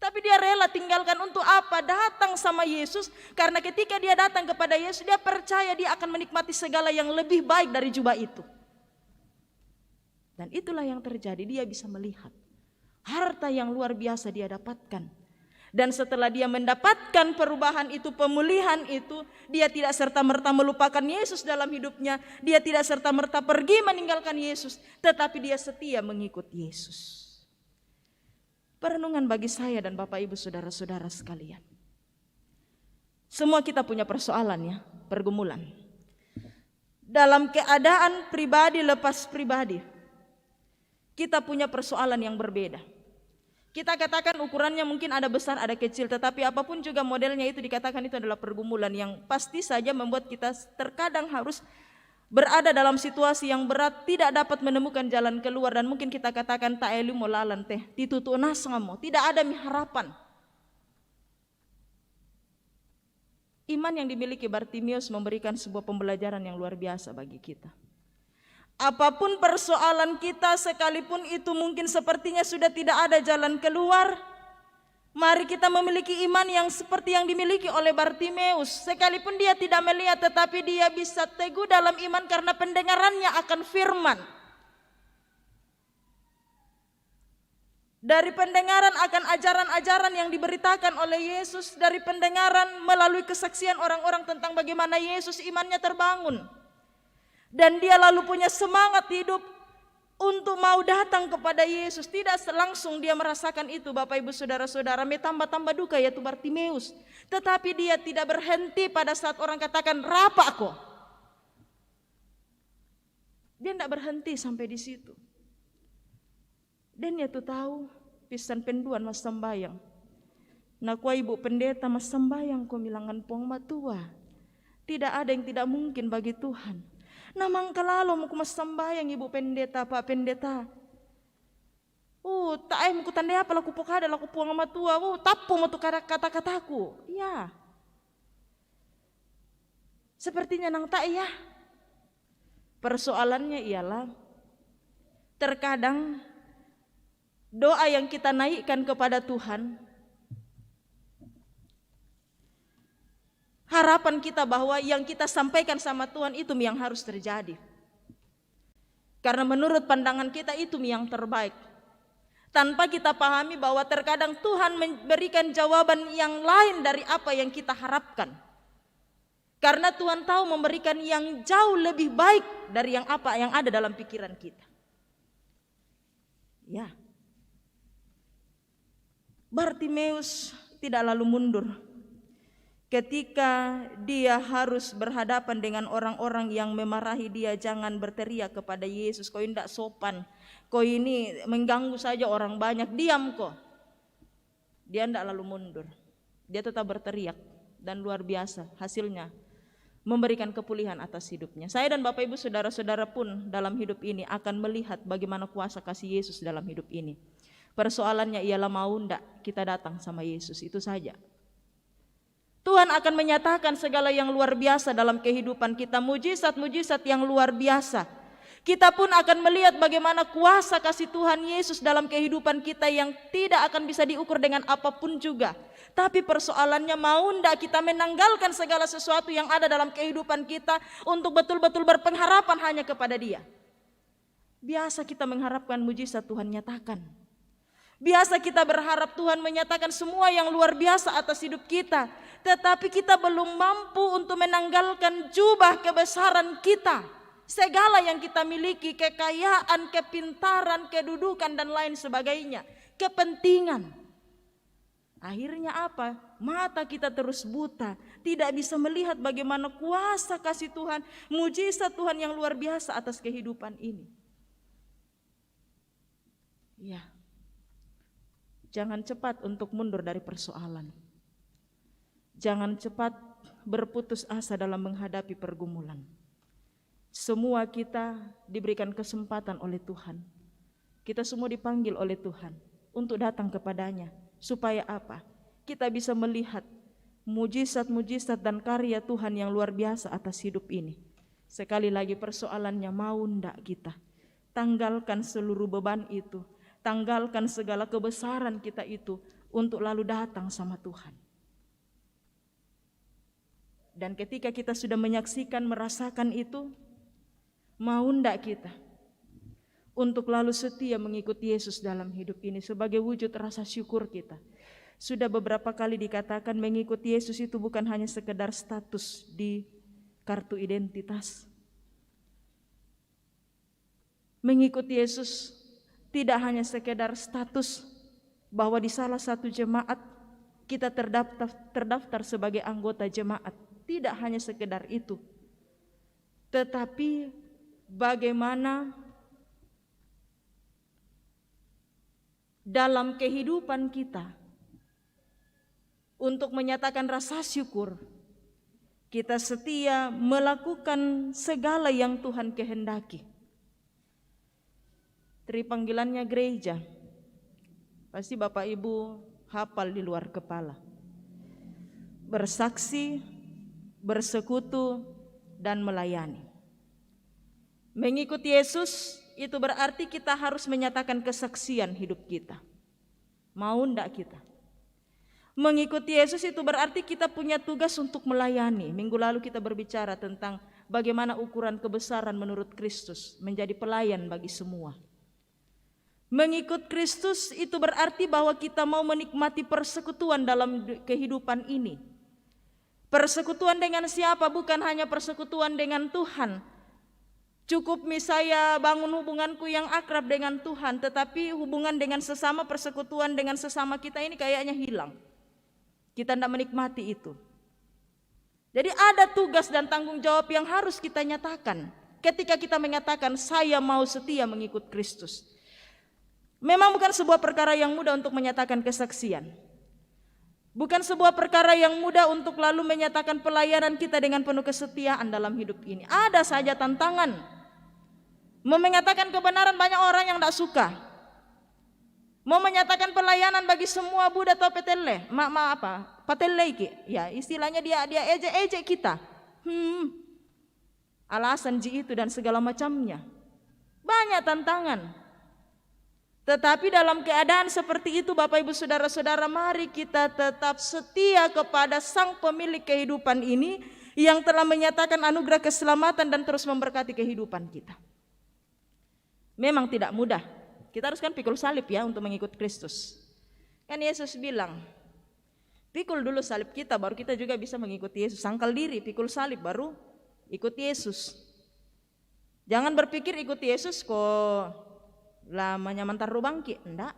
Tapi dia rela tinggalkan untuk apa? Datang sama Yesus. Karena ketika dia datang kepada Yesus, dia percaya dia akan menikmati segala yang lebih baik dari jubah itu. Dan itulah yang terjadi, dia bisa melihat harta yang luar biasa dia dapatkan. Dan setelah dia mendapatkan perubahan itu, pemulihan itu, dia tidak serta-merta melupakan Yesus dalam hidupnya. Dia tidak serta-merta pergi meninggalkan Yesus, tetapi dia setia mengikut Yesus. Perenungan bagi saya dan Bapak Ibu saudara-saudara sekalian. Semua kita punya persoalan ya, pergumulan. Dalam keadaan pribadi lepas pribadi, kita punya persoalan yang berbeda. Kita katakan ukurannya mungkin ada besar, ada kecil, tetapi apapun juga modelnya itu dikatakan itu adalah pergumulan yang pasti saja membuat kita terkadang harus berada dalam situasi yang berat, tidak dapat menemukan jalan keluar, dan mungkin kita katakan tak elu molalan teh, titutu nasngamo, tidak ada harapan. Iman yang dimiliki Bartimeus memberikan sebuah pembelajaran yang luar biasa bagi kita. Apapun persoalan kita, sekalipun itu mungkin sepertinya sudah tidak ada jalan keluar, mari kita memiliki iman yang seperti yang dimiliki oleh Bartimeus. Sekalipun dia tidak melihat, tetapi dia bisa teguh dalam iman karena pendengarannya akan firman. Dari pendengaran akan ajaran-ajaran yang diberitakan oleh Yesus, dari pendengaran melalui kesaksian orang-orang tentang bagaimana Yesus, imannya terbangun. Dan dia lalu punya semangat hidup untuk mau datang kepada Yesus. Tidak langsung dia merasakan itu, Bapak Ibu saudara-saudara, tambah-tambah duka yaitu Bartimeus. Tetapi dia tidak berhenti pada saat orang katakan rapa kok. Dia tidak berhenti sampai di situ. Dan dia tuh tahu pisan penduan mas sembayang. Nah kuah ibu pendeta mas sembayang kau milangan pong matua. Tidak ada yang tidak mungkin bagi Tuhan. Nah mangkalalo mau mas sembayang ibu pendeta, pak pendeta. Tak ay muku tanda apa laku pokada laku puang matua. Tapu mau tu kata-kataku. Ya. Sepertinya nang tak ya. Persoalannya ialah terkadang doa yang kita naikkan kepada Tuhan, harapan kita bahwa yang kita sampaikan sama Tuhan itu yang harus terjadi. Karena menurut pandangan kita itu yang terbaik. Tanpa kita pahami bahwa terkadang Tuhan memberikan jawaban yang lain dari apa yang kita harapkan. Karena Tuhan tahu memberikan yang jauh lebih baik dari yang apa yang ada dalam pikiran kita. Ya. Bartimeus tidak lalu mundur ketika dia harus berhadapan dengan orang-orang yang memarahi dia, jangan berteriak kepada Yesus, kau tidak sopan, kau ini mengganggu saja orang banyak, diam kok. Dia tidak lalu mundur, dia tetap berteriak, dan luar biasa hasilnya memberikan kepulihan atas hidupnya. Saya dan Bapak Ibu saudara-saudara pun dalam hidup ini akan melihat bagaimana kuasa kasih Yesus dalam hidup ini. Persoalannya ialah mau ndak kita datang sama Yesus, itu saja. Tuhan akan menyatakan segala yang luar biasa dalam kehidupan kita, mujizat-mujizat yang luar biasa. Kita pun akan melihat bagaimana kuasa kasih Tuhan Yesus dalam kehidupan kita yang tidak akan bisa diukur dengan apapun juga. Tapi persoalannya mau ndak kita menanggalkan segala sesuatu yang ada dalam kehidupan kita untuk betul-betul berpengharapan hanya kepada Dia. Biasa kita mengharapkan mujizat Tuhan nyatakan. Biasa kita berharap Tuhan menyatakan semua yang luar biasa atas hidup kita. Tetapi kita belum mampu untuk menanggalkan jubah kebesaran kita. Segala yang kita miliki, kekayaan, kepintaran, kedudukan dan lain sebagainya. Kepentingan. Akhirnya apa? Mata kita terus buta. Tidak bisa melihat bagaimana kuasa kasih Tuhan, mujizat Tuhan yang luar biasa atas kehidupan ini. Ya. Jangan cepat untuk mundur dari persoalan. Jangan cepat berputus asa dalam menghadapi pergumulan. Semua kita diberikan kesempatan oleh Tuhan. Kita semua dipanggil oleh Tuhan untuk datang kepadanya. Supaya apa? Kita bisa melihat mujizat-mujizat dan karya Tuhan yang luar biasa atas hidup ini. Sekali lagi persoalannya mau ndak kita tanggalkan seluruh beban itu. Tanggalkan segala kebesaran kita itu untuk lalu datang sama Tuhan. Dan ketika kita sudah menyaksikan, merasakan itu, mau ndak kita untuk lalu setia mengikuti Yesus dalam hidup ini sebagai wujud rasa syukur kita. Sudah beberapa kali dikatakan mengikuti Yesus itu bukan hanya sekedar status di kartu identitas. Mengikuti Yesus tidak hanya sekedar status bahwa di salah satu jemaat kita terdaftar sebagai anggota jemaat. Tidak hanya sekedar itu. Tetapi bagaimana dalam kehidupan kita untuk menyatakan rasa syukur, kita setia melakukan segala yang Tuhan kehendaki. Panggilannya gereja, pasti Bapak Ibu hafal di luar kepala. Bersaksi, bersekutu, dan melayani. Mengikuti Yesus itu berarti kita harus menyatakan kesaksian hidup kita. Mau ndak kita? Mengikuti Yesus itu berarti kita punya tugas untuk melayani. Minggu lalu kita berbicara tentang bagaimana ukuran kebesaran menurut Kristus menjadi pelayan bagi semua. Mengikut Kristus itu berarti bahwa kita mau menikmati persekutuan dalam kehidupan ini. Persekutuan dengan siapa? Bukan hanya persekutuan dengan Tuhan. Cukup misalnya bangun hubunganku yang akrab dengan Tuhan, tetapi hubungan dengan sesama, persekutuan dengan sesama kita ini kayaknya hilang. Kita tidak menikmati itu. Jadi ada tugas dan tanggung jawab yang harus kita nyatakan ketika kita menyatakan saya mau setia mengikut Kristus. Memang bukan sebuah perkara yang mudah untuk menyatakan kesaksian. Bukan sebuah perkara yang mudah untuk lalu menyatakan pelayanan kita dengan penuh kesetiaan dalam hidup ini. Ada saja tantangan. Mau menyatakan kebenaran banyak orang yang tidak suka. Mau menyatakan pelayanan bagi semua Buddha atau petele, patele iki. Ya, istilahnya dia ejek-ejek kita. alasan itu dan segala macamnya. Banyak tantangan. Tetapi dalam keadaan seperti itu Bapak Ibu Saudara-saudara, mari kita tetap setia kepada Sang Pemilik kehidupan ini yang telah menyatakan anugerah keselamatan dan terus memberkati kehidupan kita. Memang tidak mudah. Kita harus kan pikul salib ya untuk mengikut Kristus. Kan Yesus bilang, pikul dulu salib kita baru kita juga bisa mengikuti Yesus. Sangkal diri, pikul salib baru ikut Yesus. Jangan berpikir ikut Yesus kok lamanya mantar rubangki. Enggak.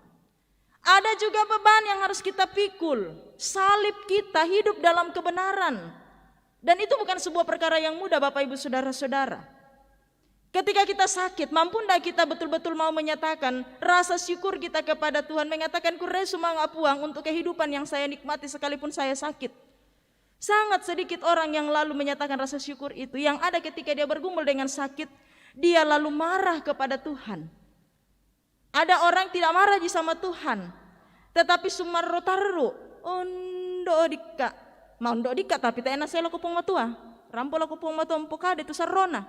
Ada juga beban yang harus kita pikul. Salib kita hidup dalam kebenaran. Dan itu bukan sebuah perkara yang mudah Bapak Ibu Saudara-saudara. Ketika kita sakit, mampu enggak kita betul-betul mau menyatakan rasa syukur kita kepada Tuhan, mengatakan kurre sumangapuang untuk kehidupan yang saya nikmati sekalipun saya sakit. Sangat sedikit orang yang lalu menyatakan rasa syukur itu. Yang ada ketika dia bergumul dengan sakit, dia lalu marah kepada Tuhan. Ada orang tidak marah sama Tuhan, tetapi sumarrotaru ondo dika, mau ondo dika tapi tak enak saya lo kupung matua, rampol lo kupung matua empukade itu sarona.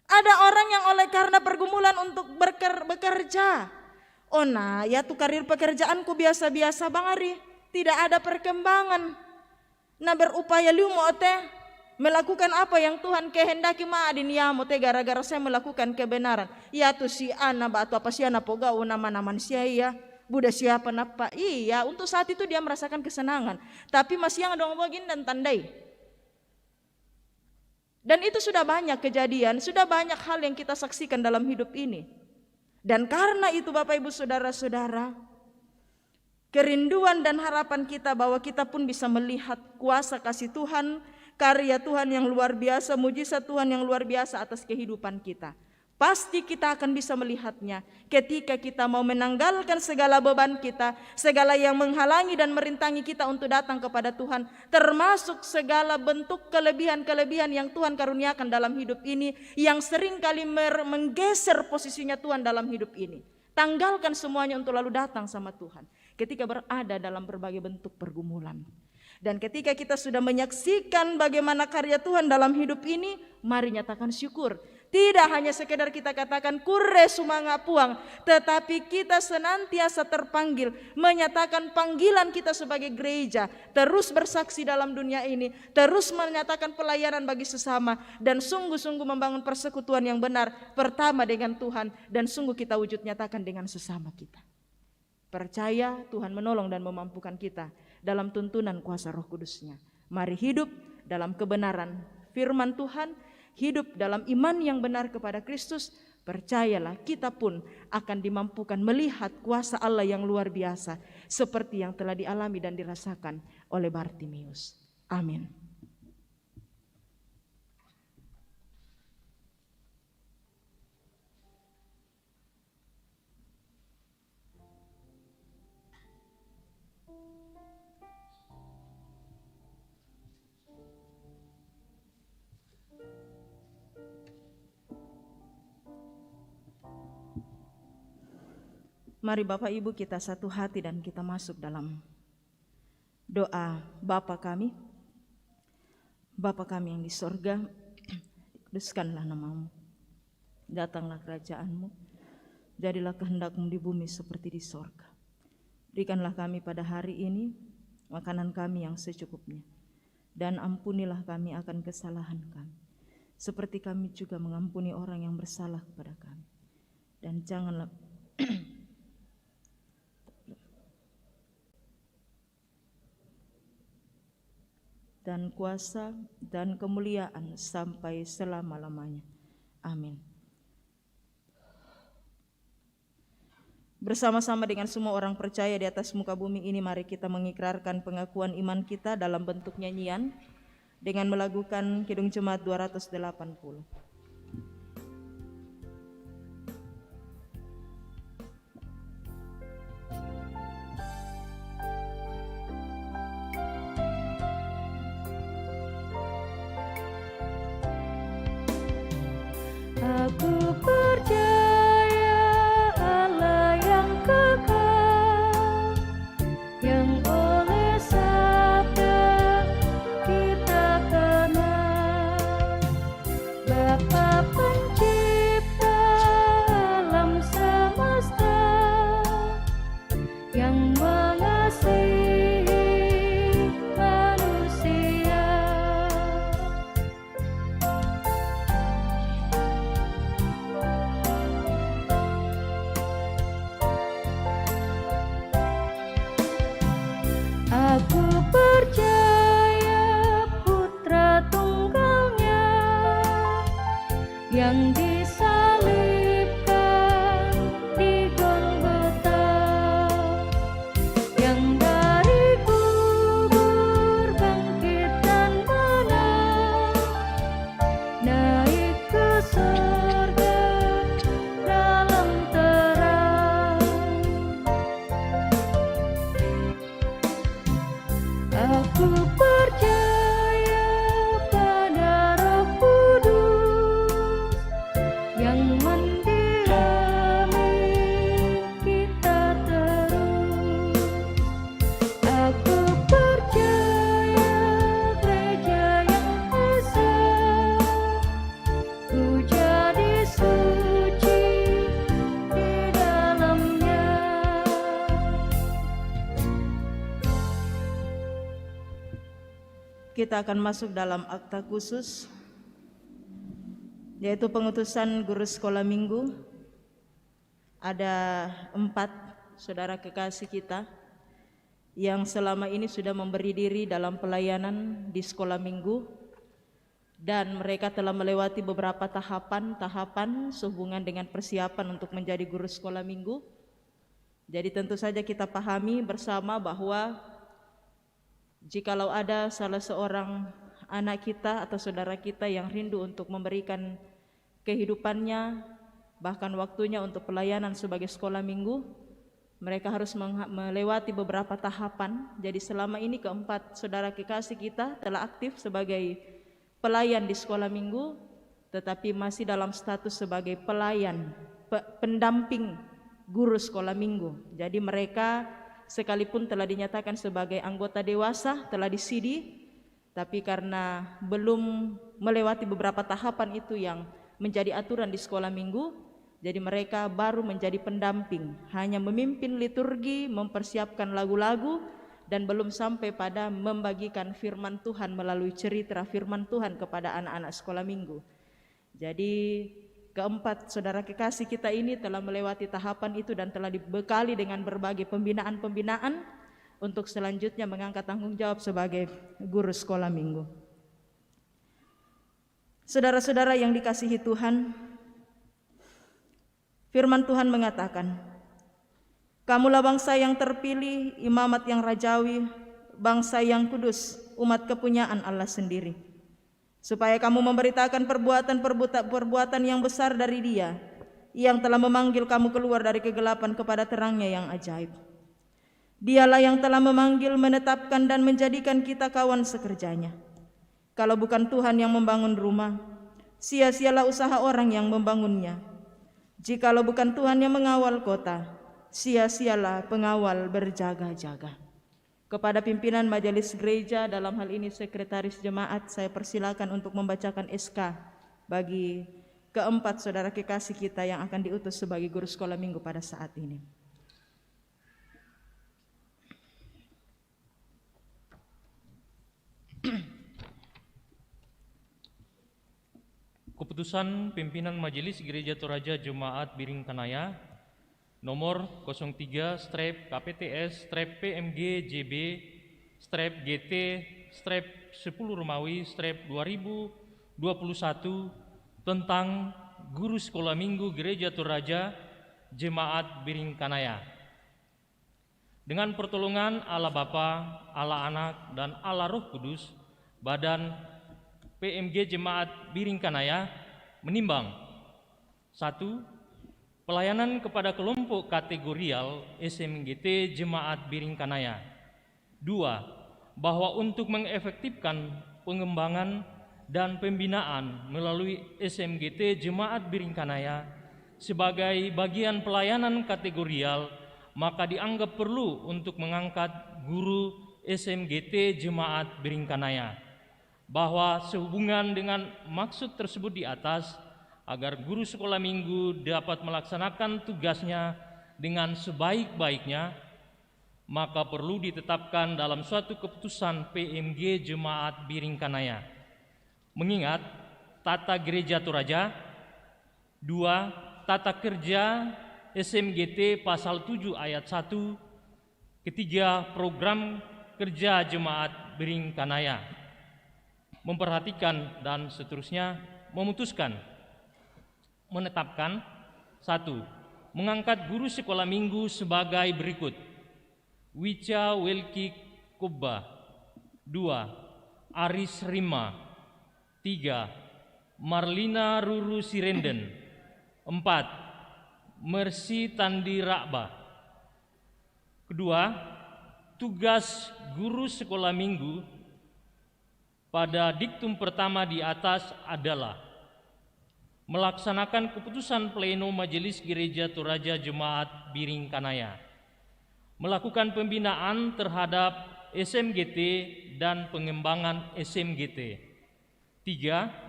Ada orang yang oleh karena pergumulan untuk bekerja, nah ya tuh karir pekerjaanku biasa-biasa bang Ari, tidak ada perkembangan. Nah berupaya liu teh melakukan apa yang Tuhan kehendaki maadin ya mote gara-gara saya melakukan kebenaran. Ya tuh si ana atau apa si ana poga nama manusia ya. Buddha siapa napa? Iya, untuk saat itu dia merasakan kesenangan. Tapi masih yang dong begin dan tandai. Dan itu sudah banyak kejadian, sudah banyak hal yang kita saksikan dalam hidup ini. Dan karena itu Bapak Ibu Saudara-saudara, kerinduan dan harapan kita bahwa kita pun bisa melihat kuasa kasih Tuhan, karya Tuhan yang luar biasa, mujizat Tuhan yang luar biasa atas kehidupan kita. Pasti kita akan bisa melihatnya ketika kita mau menanggalkan segala beban kita, segala yang menghalangi dan merintangi kita untuk datang kepada Tuhan, termasuk segala bentuk kelebihan-kelebihan yang Tuhan karuniakan dalam hidup ini, yang seringkali menggeser posisinya Tuhan dalam hidup ini. Tanggalkan semuanya untuk lalu datang sama Tuhan ketika berada dalam berbagai bentuk pergumulan. Dan ketika kita sudah menyaksikan bagaimana karya Tuhan dalam hidup ini, mari nyatakan syukur. Tidak hanya sekedar kita katakan kurre sumangapuang, tetapi kita senantiasa terpanggil menyatakan panggilan kita sebagai gereja, terus bersaksi dalam dunia ini, terus menyatakan pelayanan bagi sesama, dan sungguh-sungguh membangun persekutuan yang benar, pertama dengan Tuhan, dan sungguh kita wujud nyatakan dengan sesama kita. Percaya Tuhan menolong dan memampukan kita dalam tuntunan kuasa Roh Kudus-Nya. Mari hidup dalam kebenaran firman Tuhan, hidup dalam iman yang benar kepada Kristus. Percayalah kita pun akan dimampukan melihat kuasa Allah yang luar biasa seperti yang telah dialami dan dirasakan oleh Bartimius. Amin. Mari Bapak Ibu kita satu hati dan kita masuk dalam doa Bapa kami. Bapa kami yang di sorga, dikuduskanlah namamu. Datanglah kerajaanmu, jadilah kehendakmu di bumi seperti di sorga. Berikanlah kami pada hari ini makanan kami yang secukupnya. Dan ampunilah kami akan kesalahan kami, seperti kami juga mengampuni orang yang bersalah kepada kami. Dan janganlah dan kuasa dan kemuliaan sampai selama-lamanya. Amin. Bersama-sama dengan semua orang percaya di atas muka bumi ini, mari kita mengikrarkan pengakuan iman kita dalam bentuk nyanyian dengan melakukan Kidung Jemaat 280. Aku percaya Allah yang kekal, yang oleh sabda kita yang mengasihi manusia. Aku percaya Putra Tunggalnya yang disalibkan di Golgota, yang dari kubur bangkit dan menang, naik ke surga dalam terang. Aku percaya pada Roh Kudus yang mendiami kita terus. Aku percaya gereja yang esa, ku jadi suci di dalamnya. Kita akan masuk dalam akta khusus, yaitu pengutusan guru sekolah minggu. Ada 4 saudara kekasih kita yang selama ini sudah memberi diri dalam pelayanan di sekolah minggu, dan mereka telah melewati beberapa tahapan sehubungan dengan persiapan untuk menjadi guru sekolah minggu. Jadi tentu saja kita pahami bersama bahwa jikalau ada salah seorang anak kita atau saudara kita yang rindu untuk memberikan kehidupannya, bahkan waktunya untuk pelayanan sebagai sekolah minggu, mereka harus melewati beberapa tahapan. Jadi selama ini keempat saudara kekasih kita telah aktif sebagai pelayan di sekolah minggu, tetapi masih dalam status sebagai pelayan, pendamping guru sekolah minggu. Jadi mereka sekalipun telah dinyatakan sebagai anggota dewasa, telah disidi, tapi karena belum melewati beberapa tahapan itu yang menjadi aturan di sekolah minggu, jadi mereka baru menjadi pendamping, hanya memimpin liturgi, mempersiapkan lagu-lagu, dan belum sampai pada membagikan firman Tuhan melalui cerita firman Tuhan kepada anak-anak sekolah minggu. Jadi keempat saudara kekasih kita ini telah melewati tahapan itu dan telah dibekali dengan berbagai pembinaan-pembinaan untuk selanjutnya mengangkat tanggung jawab sebagai guru sekolah minggu. Saudara-saudara yang dikasihi Tuhan, firman Tuhan mengatakan, "Kamulah bangsa yang terpilih, imamat yang rajawi, bangsa yang kudus, umat kepunyaan Allah sendiri, supaya kamu memberitakan perbuatan yang besar dari Dia yang telah memanggil kamu keluar dari kegelapan kepada terangnya yang ajaib. Dialah yang telah memanggil, menetapkan dan menjadikan kita kawan sekerjanya. Kalau bukan Tuhan yang membangun rumah, sia-sialah usaha orang yang membangunnya. Jikalau bukan Tuhan yang mengawal kota, sia-sialah pengawal berjaga-jaga." Kepada pimpinan majelis gereja, dalam hal ini sekretaris jemaat, saya persilakan untuk membacakan SK bagi keempat saudara kekasih kita yang akan diutus sebagai guru sekolah minggu pada saat ini. Keputusan Pimpinan Majelis Gereja Toraja Jemaat Biring Kanaya nomor 03/PMG/GT/10 tentang guru sekolah minggu Gereja Toraja Jemaat Biring Kanaya. Dengan pertolongan Allah Bapa, Allah Anak, dan Allah Roh Kudus, Badan PMG Jemaat Biring Kanaya menimbang: 1. Pelayanan kepada kelompok kategorial SMGT Jemaat Biring Kanaya. 2. Bahwa untuk mengefektifkan pengembangan dan pembinaan melalui SMGT Jemaat Biring Kanaya sebagai bagian pelayanan kategorial, maka dianggap perlu untuk mengangkat guru SMGT Jemaat Biring Kanaya. Bahwa sehubungan dengan maksud tersebut di atas, agar guru sekolah minggu dapat melaksanakan tugasnya dengan sebaik-baiknya, maka perlu ditetapkan dalam suatu keputusan PMG Jemaat Biring Kanaya. Mengingat Tata Gereja Toraja, 2. Tata Kerja SMGT Pasal 7 Ayat 1, ketiga, Program Kerja Jemaat Biring Kanaya, memperhatikan dan seterusnya, memutuskan, menetapkan, 1. Mengangkat guru sekolah minggu sebagai berikut: Wica Welki Kubba, 2. Aris Rima, 3. Marlina Ruru Sirenden, 4. Mercy Tandi Rakba. Kedua, tugas guru sekolah minggu pada diktum pertama di atas adalah melaksanakan keputusan pleno Majelis Gereja Toraja Jemaat Biring Kanaya, melakukan pembinaan terhadap SMGT dan pengembangan SMGT. 3.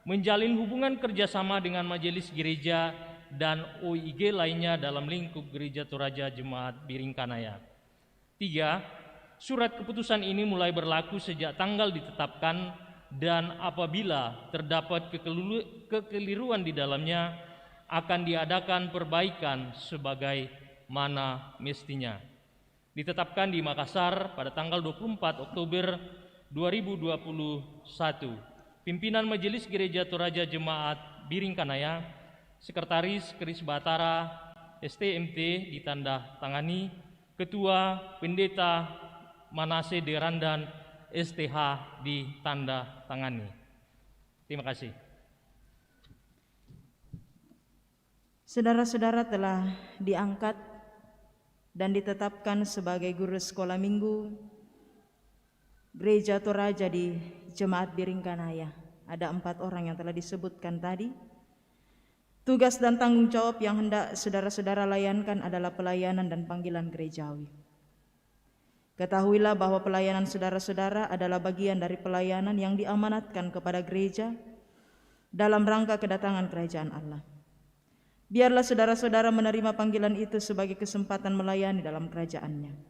Menjalin hubungan kerjasama dengan majelis gereja dan OIG lainnya dalam lingkup Gereja Toraja Jemaat Biring Kanaya. 3. Surat keputusan ini mulai berlaku sejak tanggal ditetapkan, dan apabila terdapat kekeliruan di dalamnya akan diadakan perbaikan sebagai mana mestinya. Ditetapkan di Makassar pada tanggal 24 Oktober 2021. Pimpinan Majelis Gereja Toraja Jemaat Biring Kanaya, Sekretaris Kris Batara STMT ditanda tangani, Ketua Pendeta Manase Derandan STH ditanda tangani. Terima kasih. Saudara-saudara telah diangkat dan ditetapkan sebagai guru sekolah minggu Gereja Toraja di Jemaat Biring Kanaya. Ada 4 orang yang telah disebutkan tadi. Tugas dan tanggung jawab yang hendak saudara-saudara layankan adalah pelayanan dan panggilan gerejawi. Ketahuilah bahwa pelayanan saudara-saudara adalah bagian dari pelayanan yang diamanatkan kepada gereja dalam rangka kedatangan kerajaan Allah. Biarlah saudara-saudara menerima panggilan itu sebagai kesempatan melayani dalam kerajaannya.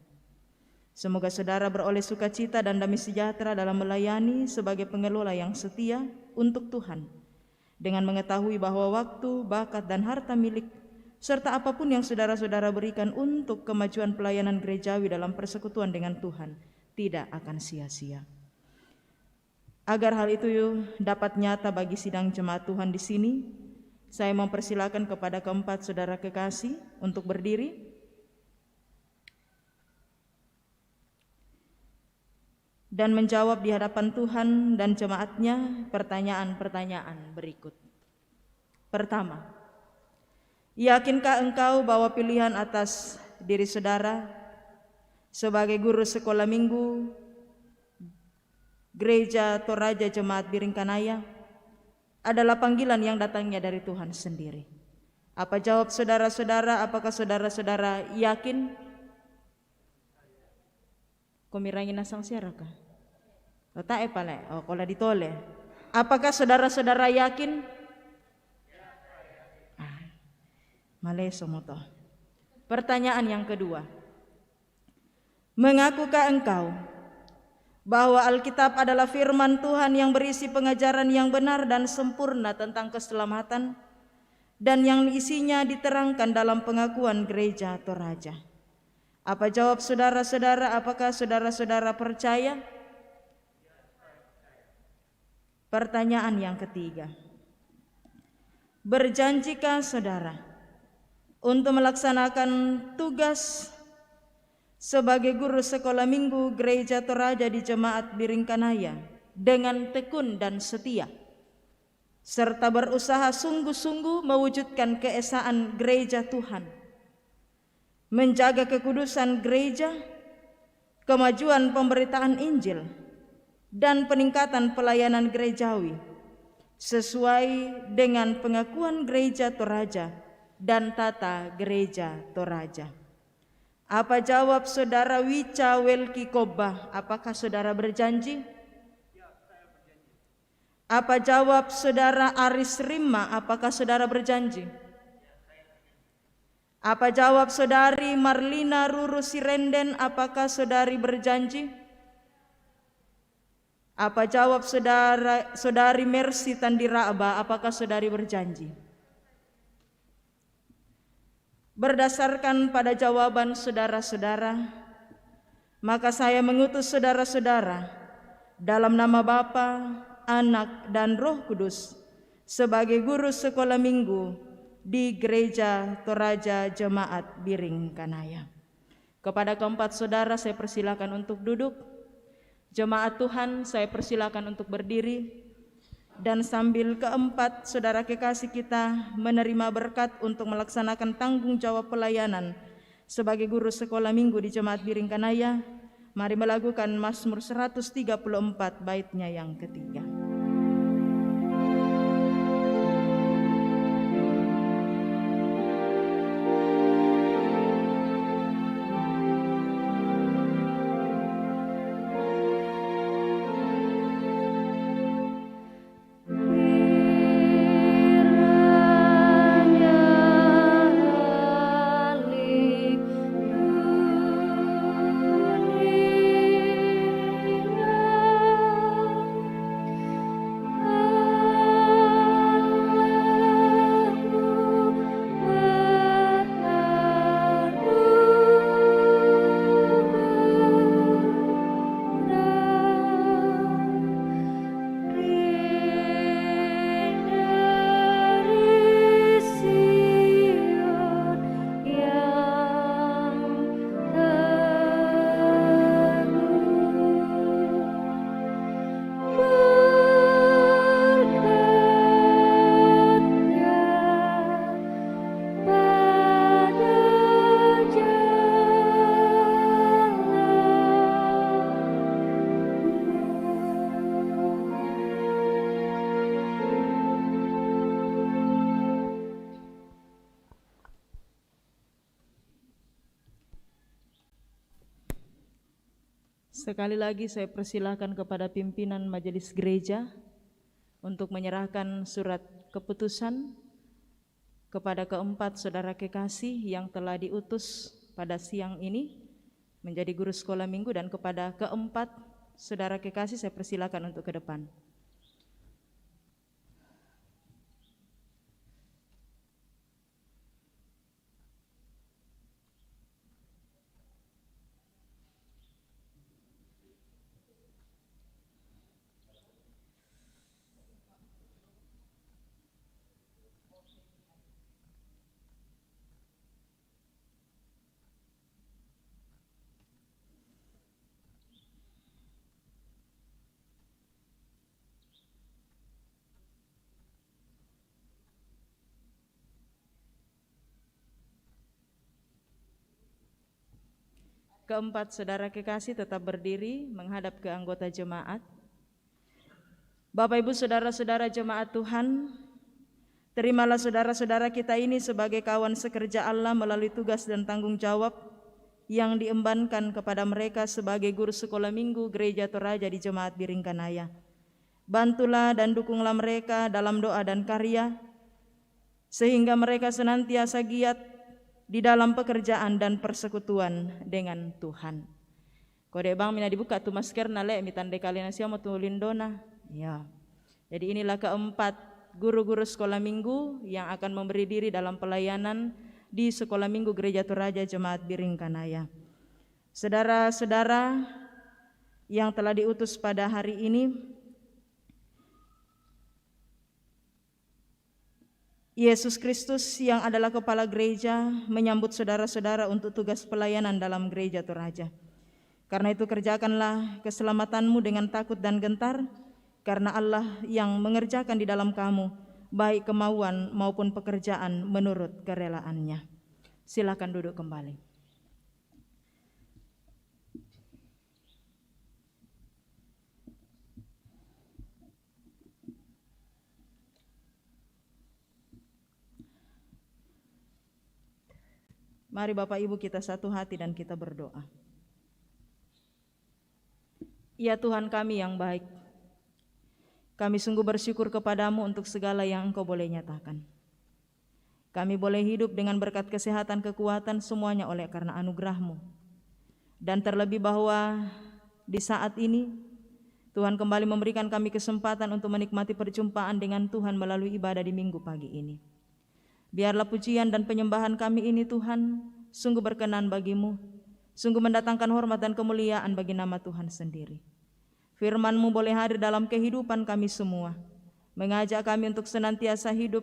Semoga saudara beroleh sukacita dan damai sejahtera dalam melayani sebagai pengelola yang setia untuk Tuhan, dengan mengetahui bahwa waktu, bakat, dan harta milik serta apapun yang saudara-saudara berikan untuk kemajuan pelayanan gerejawi dalam persekutuan dengan Tuhan tidak akan sia-sia. Agar hal itu dapat nyata bagi sidang jemaat Tuhan di sini, saya mempersilakan kepada keempat saudara kekasih untuk berdiri dan menjawab di hadapan Tuhan dan jemaatnya pertanyaan-pertanyaan berikut. Pertama, yakinkah engkau bahwa pilihan atas diri saudara sebagai guru sekolah minggu Gereja Toraja Jemaat Biring Kanaya adalah panggilan yang datangnya dari Tuhan sendiri? Apa jawab saudara-saudara? Apakah saudara-saudara yakin? Komirangin nasang siaraka? Tae pale, kola ditole. Apakah saudara-saudara yakin? Maleso moto. Pertanyaan yang kedua, mengakukah engkau bahwa Alkitab adalah firman Tuhan yang berisi pengajaran yang benar dan sempurna tentang keselamatan dan yang isinya diterangkan dalam pengakuan Gereja Toraja? Apa jawab saudara-saudara? Apakah saudara-saudara percaya? Pertanyaan yang ketiga, berjanjikah saudara untuk melaksanakan tugas sebagai guru sekolah minggu Gereja Toraja di Jemaat Biring Kanaya dengan tekun dan setia, serta berusaha sungguh-sungguh mewujudkan keesaan gereja Tuhan, menjaga kekudusan gereja, kemajuan pemberitaan Injil, dan peningkatan pelayanan gerejawi sesuai dengan pengakuan Gereja Toraja dan tata Gereja Toraja? Apa jawab saudara Wica Welki Kobah? Apakah saudara berjanji? Apa jawab saudara Aris Rima? Apakah saudara berjanji? Apa jawab saudari Marlina Ruru Sirenden? Apakah saudari berjanji? Apa jawab saudari Mercy Tandiraba? Apakah saudari berjanji? Berdasarkan pada jawaban saudara-saudara, maka saya mengutus saudara-saudara dalam nama Bapa, Anak, dan Roh Kudus sebagai guru sekolah minggu di Gereja Toraja Jemaat Biring Kanaya. Kepada keempat saudara saya persilakan untuk duduk. Jemaat Tuhan saya persilakan untuk berdiri. Dan sambil keempat saudara kekasih kita menerima berkat untuk melaksanakan tanggung jawab pelayanan sebagai guru sekolah minggu di Jemaat Biring Kanaya, mari melakukan Mazmur 134 baitnya yang ketiga. Sekali lagi saya persilakan kepada pimpinan majelis gereja untuk menyerahkan surat keputusan kepada keempat saudara kekasih yang telah diutus pada siang ini menjadi guru sekolah minggu, dan kepada keempat saudara kekasih saya persilakan untuk ke depan. Keempat saudara kekasih tetap berdiri menghadap ke anggota jemaat. Bapak Ibu saudara-saudara jemaat Tuhan, terimalah saudara-saudara kita ini sebagai kawan sekerja Allah melalui tugas dan tanggung jawab yang diembankan kepada mereka sebagai guru sekolah minggu Gereja Toraja di Jemaat Biring Kanaya. Bantulah dan dukunglah mereka dalam doa dan karya, sehingga mereka senantiasa giat di dalam pekerjaan dan persekutuan dengan Tuhan. Kode bang mina dibuka tu masker nale mitande kalian siapa tu lindona. Ya. Jadi inilah keempat guru-guru sekolah minggu yang akan memberi diri dalam pelayanan di sekolah minggu Gereja Toraja Jemaat Biring Kanaya. Saudara-saudara yang telah diutus pada hari ini, Yesus Kristus yang adalah kepala gereja menyambut saudara-saudara untuk tugas pelayanan dalam Gereja Toraja. Karena itu kerjakanlah keselamatanmu dengan takut dan gentar, karena Allah yang mengerjakan di dalam kamu baik kemauan maupun pekerjaan menurut kerelaannya. Silakan duduk kembali. Mari Bapak Ibu kita satu hati dan kita berdoa. Ya Tuhan kami yang baik, kami sungguh bersyukur kepadamu untuk segala yang Engkau boleh nyatakan. Kami boleh hidup dengan berkat kesehatan, kekuatan, semuanya oleh karena anugerah-Mu. Dan terlebih bahwa di saat ini Tuhan kembali memberikan kami kesempatan untuk menikmati perjumpaan dengan Tuhan melalui ibadah di minggu pagi ini. Biarlah pujian dan penyembahan kami ini Tuhan sungguh berkenan bagi-Mu, sungguh mendatangkan hormat dan kemuliaan bagi nama Tuhan sendiri. Firman-Mu boleh hadir dalam kehidupan kami semua, mengajak kami untuk senantiasa hidup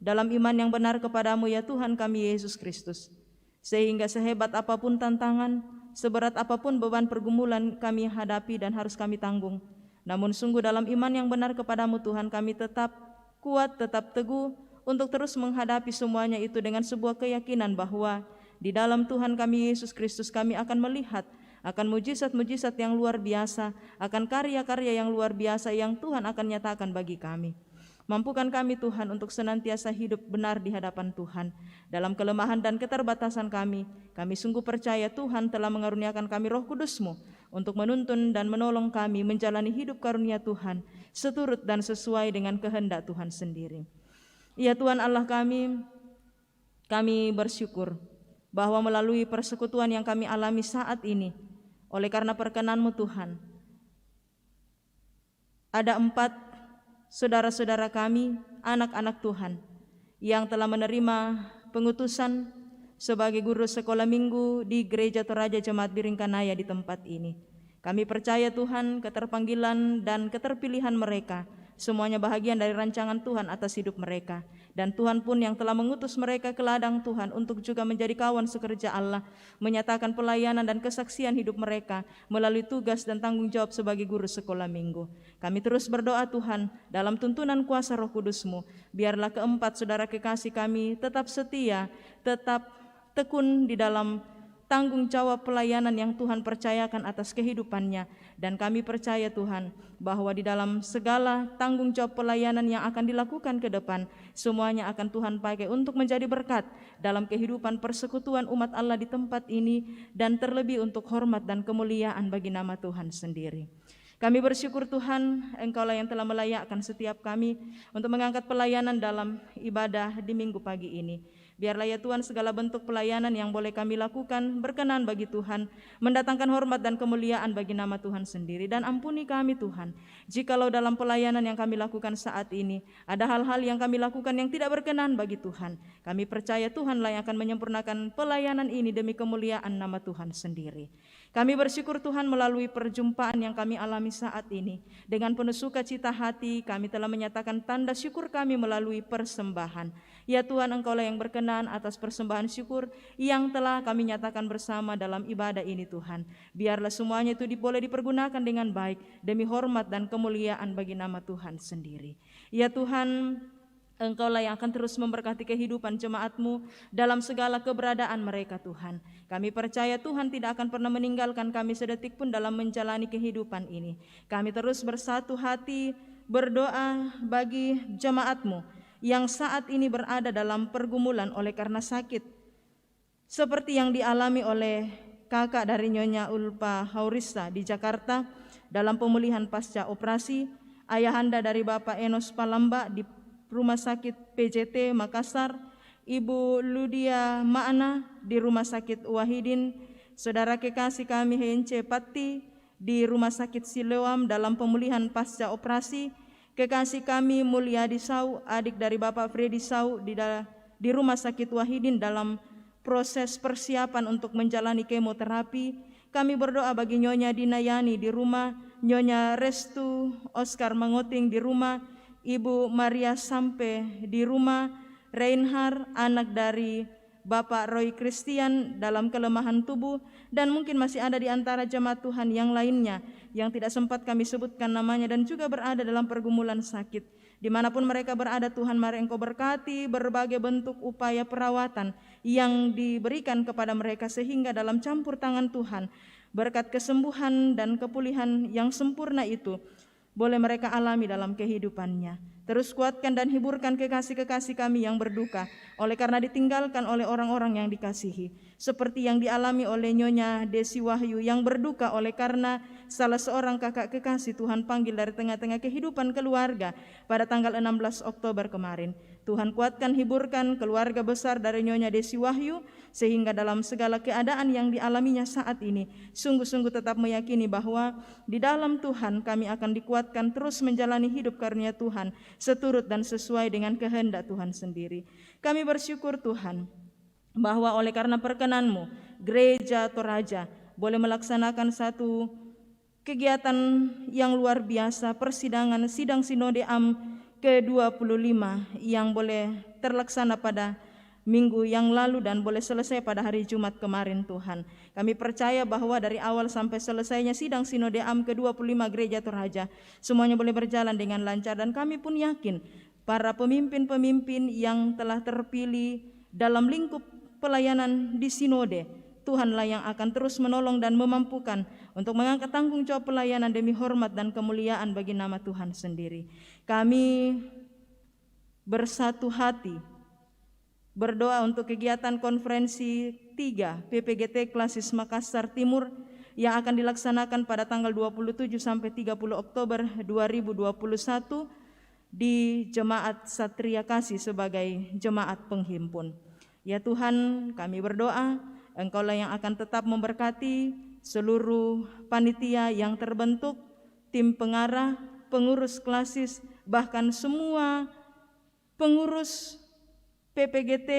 dalam iman yang benar kepadamu ya Tuhan kami Yesus Kristus. Sehingga sehebat apapun tantangan, seberat apapun beban pergumulan kami hadapi dan harus kami tanggung, namun sungguh dalam iman yang benar kepadamu Tuhan kami tetap kuat, tetap teguh untuk terus menghadapi semuanya itu dengan sebuah keyakinan bahwa di dalam Tuhan kami Yesus Kristus kami akan melihat akan mujizat-mujizat yang luar biasa, akan karya-karya yang luar biasa yang Tuhan akan nyatakan bagi kami. Mampukan kami Tuhan untuk senantiasa hidup benar di hadapan Tuhan. Dalam kelemahan dan keterbatasan kami sungguh percaya Tuhan telah mengaruniakan kami Roh Kudus-Mu untuk menuntun dan menolong kami menjalani hidup karunia Tuhan seturut dan sesuai dengan kehendak Tuhan sendiri. Ya Tuhan Allah kami bersyukur bahwa melalui persekutuan yang kami alami saat ini, oleh karena perkenan-Mu Tuhan, ada 4 saudara-saudara kami, anak-anak Tuhan, yang telah menerima pengutusan sebagai guru sekolah minggu di Gereja Toraja Jemaat Biringkanaya di tempat ini. Kami percaya Tuhan keterpanggilan dan keterpilihan mereka semuanya bahagian dari rancangan Tuhan atas hidup mereka. Dan Tuhan pun yang telah mengutus mereka ke ladang Tuhan untuk juga menjadi kawan sekerja Allah, menyatakan pelayanan dan kesaksian hidup mereka melalui tugas dan tanggung jawab sebagai guru sekolah minggu. Kami terus berdoa Tuhan dalam tuntunan kuasa Roh Kudus-Mu, biarlah keempat saudara kekasih kami tetap setia, tetap tekun di dalam tanggung jawab pelayanan yang Tuhan percayakan atas kehidupannya. Dan kami percaya Tuhan bahwa di dalam segala tanggung jawab pelayanan yang akan dilakukan ke depan, semuanya akan Tuhan pakai untuk menjadi berkat dalam kehidupan persekutuan umat Allah di tempat ini, dan terlebih untuk hormat dan kemuliaan bagi nama Tuhan sendiri. Kami bersyukur Tuhan, Engkaulah yang telah melayakkan setiap kami untuk mengangkat pelayanan dalam ibadah di minggu pagi ini. Biarlah ya Tuhan segala bentuk pelayanan yang boleh kami lakukan berkenan bagi Tuhan, mendatangkan hormat dan kemuliaan bagi nama Tuhan sendiri. Dan ampuni kami Tuhan, jikalau dalam pelayanan yang kami lakukan saat ini ada hal-hal yang kami lakukan yang tidak berkenan bagi Tuhan. Kami percaya Tuhanlah yang akan menyempurnakan pelayanan ini demi kemuliaan nama Tuhan sendiri. Kami bersyukur Tuhan melalui perjumpaan yang kami alami saat ini. Dengan penuh sukacita hati kami telah menyatakan tanda syukur kami melalui persembahan. Ya Tuhan, Engkaulah yang berkenan atas persembahan syukur yang telah kami nyatakan bersama dalam ibadah ini Tuhan. Biarlah semuanya itu boleh dipergunakan dengan baik demi hormat dan kemuliaan bagi nama Tuhan sendiri. Ya Tuhan, Engkaulah yang akan terus memberkati kehidupan jemaat-Mu dalam segala keberadaan mereka Tuhan. Kami percaya Tuhan tidak akan pernah meninggalkan kami sedetik pun dalam menjalani kehidupan ini. Kami terus bersatu hati berdoa bagi jemaat-Mu yang saat ini berada dalam pergumulan oleh karena sakit, seperti yang dialami oleh kakak dari Nyonya Ulpa Haurista di Jakarta dalam pemulihan pasca operasi, ayahanda dari Bapak Enos Palamba di Rumah Sakit PJT Makassar, Ibu Ludia Ma'ana di Rumah Sakit Wahidin, saudara kekasih kami Hence Patti di Rumah Sakit Siloam dalam pemulihan pasca operasi, kekasih kami Mulyadi Sau, adik dari Bapak Freddy Sau di Rumah Sakit Wahidin dalam proses persiapan untuk menjalani kemoterapi. Kami berdoa bagi Nyonya Dinayani di rumah, Nyonya Restu Oscar Mangoting di rumah, Ibu Maria Sampe di rumah, Reinhard anak dari Bapak Roy Christian dalam kelemahan tubuh, dan mungkin masih ada di antara jemaat Tuhan yang lainnya yang tidak sempat kami sebutkan namanya dan juga berada dalam pergumulan sakit. Dimanapun mereka berada Tuhan, mari Engkau berkati berbagai bentuk upaya perawatan yang diberikan kepada mereka, sehingga dalam campur tangan Tuhan berkat kesembuhan dan kepulihan yang sempurna itu boleh mereka alami dalam kehidupannya. Terus kuatkan dan hiburkan kekasih-kekasih kami yang berduka oleh karena ditinggalkan oleh orang-orang yang dikasihi, seperti yang dialami oleh Nyonya Desi Wahyu yang berduka oleh karena salah seorang kakak kekasih Tuhan panggil dari tengah-tengah kehidupan keluarga pada tanggal 16 Oktober kemarin. Tuhan kuatkan, hiburkan keluarga besar dari Nyonya Desi Wahyu, sehingga dalam segala keadaan yang dialaminya saat ini sungguh-sungguh tetap meyakini bahwa di dalam Tuhan kami akan dikuatkan terus menjalani hidup karunia Tuhan seturut dan sesuai dengan kehendak Tuhan sendiri. Kami bersyukur Tuhan bahwa oleh karena perkenan-Mu, Gereja Toraja boleh melaksanakan satu kegiatan yang luar biasa, persidangan sidang Sinode Am ke-25 yang boleh terlaksana pada minggu yang lalu dan boleh selesai pada hari Jumat kemarin Tuhan. Kami percaya bahwa dari awal sampai selesainya sidang Sinode Am ke-25 Gereja Toraja semuanya boleh berjalan dengan lancar, dan kami pun yakin para pemimpin-pemimpin yang telah terpilih dalam lingkup pelayanan di Sinode, Tuhanlah yang akan terus menolong dan memampukan untuk mengangkat tanggung jawab pelayanan demi hormat dan kemuliaan bagi nama Tuhan sendiri. Kami bersatu hati berdoa untuk kegiatan konferensi 3 PPGT Klasis Makassar Timur yang akan dilaksanakan pada tanggal 27 sampai 30 Oktober 2021 di Jemaat Satria Kasih sebagai jemaat penghimpun. Ya Tuhan, kami berdoa Engkaulah yang akan tetap memberkati seluruh panitia yang terbentuk, tim pengarah, pengurus klasis, bahkan semua pengurus PPGT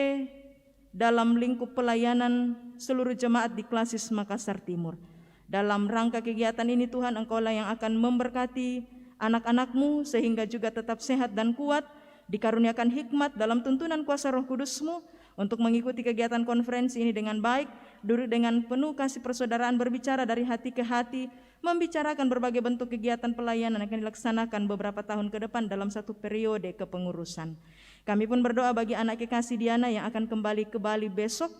dalam lingkup pelayanan seluruh jemaat di Klasis Makassar Timur. Dalam rangka kegiatan ini Tuhan, Engkaulah yang akan memberkati anak-anak-Mu sehingga juga tetap sehat dan kuat, dikaruniakan hikmat dalam tuntunan kuasa Roh Kudus-Mu untuk mengikuti kegiatan konferensi ini dengan baik, duduk dengan penuh kasih persaudaraan, berbicara dari hati ke hati, membicarakan berbagai bentuk kegiatan pelayanan yang akan dilaksanakan beberapa tahun ke depan dalam satu periode kepengurusan. Kami pun berdoa bagi anak kekasih Diana yang akan kembali ke Bali besok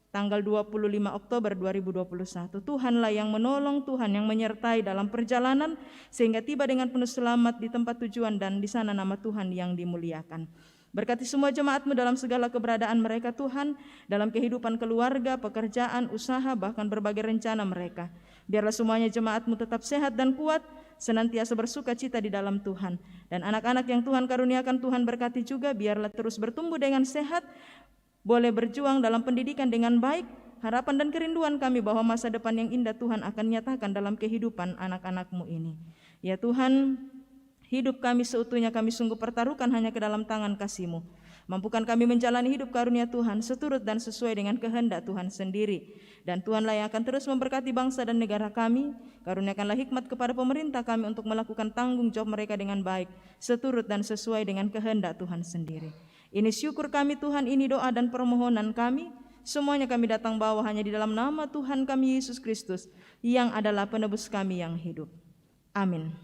tanggal 25 Oktober 2021. Tuhanlah yang menolong, Tuhan yang menyertai dalam perjalanan sehingga tiba dengan penuh selamat di tempat tujuan dan di sana nama Tuhan yang dimuliakan. Berkati semua jemaat-Mu dalam segala keberadaan mereka Tuhan, dalam kehidupan keluarga, pekerjaan, usaha, bahkan berbagai rencana mereka. Biarlah semuanya jemaat-Mu tetap sehat dan kuat, senantiasa bersuka cita di dalam Tuhan. Dan anak-anak yang Tuhan karuniakan, Tuhan berkati juga, biarlah terus bertumbuh dengan sehat, boleh berjuang dalam pendidikan dengan baik. Harapan dan kerinduan kami bahwa masa depan yang indah Tuhan akan nyatakan dalam kehidupan anak-anak-Mu ini. Ya Tuhan, hidup kami seutuhnya kami sungguh pertaruhkan hanya ke dalam tangan kasih-Mu. Mampukan kami menjalani hidup karunia Tuhan seturut dan sesuai dengan kehendak Tuhan sendiri. Dan Tuhanlah yang akan terus memberkati bangsa dan negara kami. Karuniakanlah hikmat kepada pemerintah kami untuk melakukan tanggung jawab mereka dengan baik, seturut dan sesuai dengan kehendak Tuhan sendiri. Ini syukur kami Tuhan, ini doa dan permohonan kami. Semuanya kami datang bawa hanya di dalam nama Tuhan kami Yesus Kristus, yang adalah penebus kami yang hidup. Amin.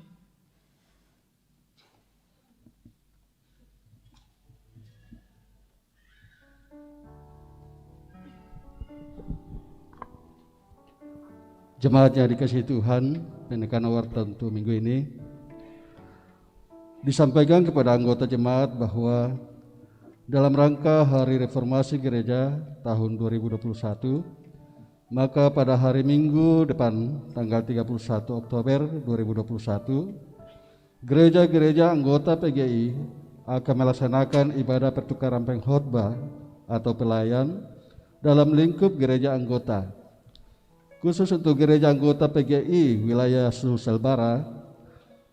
Jemaat yang dikasihi Tuhan, penekanan warta untuk minggu ini disampaikan kepada anggota jemaat bahwa dalam rangka Hari Reformasi Gereja tahun 2021, maka pada hari Minggu depan tanggal 31 Oktober 2021, gereja-gereja anggota PGI akan melaksanakan ibadah pertukaran pengkhotbah atau pelayan dalam lingkup gereja anggota. Khusus untuk gereja anggota PGI wilayah Sulsel Barat,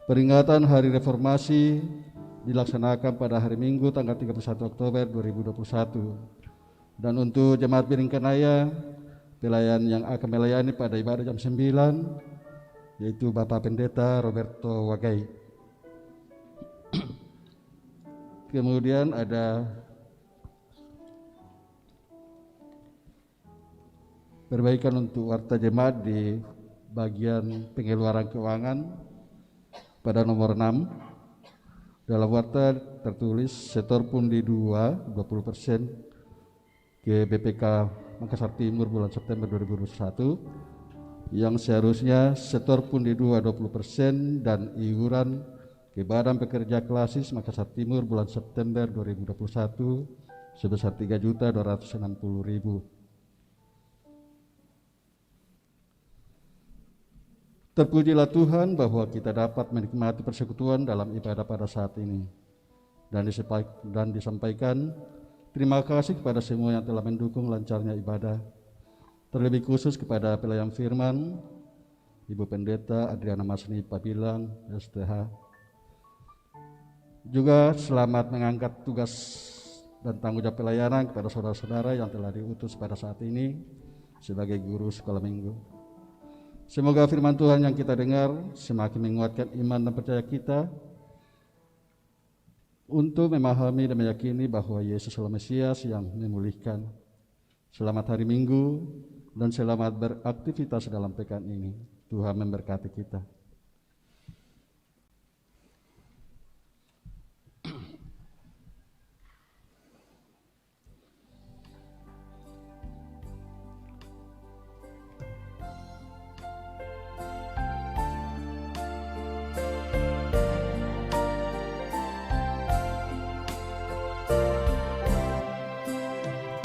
peringatan Hari Reformasi dilaksanakan pada hari Minggu tanggal 31 Oktober 2021. Dan untuk jemaat Biring Kanaya, pelayan yang akan melayani pada ibadah jam 9 yaitu Bapak Pendeta Roberto Wagai. Kemudian ada perbaikan untuk warta jemaat di bagian pengeluaran keuangan pada nomor 6. Dalam warta tertulis setor pundi 20% ke BPK Makassar Timur bulan September 2021 yang seharusnya setor pundi 20% dan iuran ke Badan Pekerja Klasis Makassar Timur bulan September 2021 sebesar 3.260.000. Terpujilah Tuhan bahwa kita dapat menikmati persekutuan dalam ibadah pada saat ini. Dan disampaikan terima kasih kepada semua yang telah mendukung lancarnya ibadah. Terlebih khusus kepada pelayan firman, Ibu Pendeta Adriana Masni Pabilang, STH. Juga selamat mengangkat tugas dan tanggung jawab pelayanan kepada saudara-saudara yang telah diutus pada saat ini sebagai guru sekolah minggu. Semoga firman Tuhan yang kita dengar semakin menguatkan iman dan percaya kita untuk memahami dan meyakini bahwa Yesus adalah Mesias yang memulihkan. Selamat hari Minggu dan selamat beraktivitas dalam pekan ini. Tuhan memberkati kita.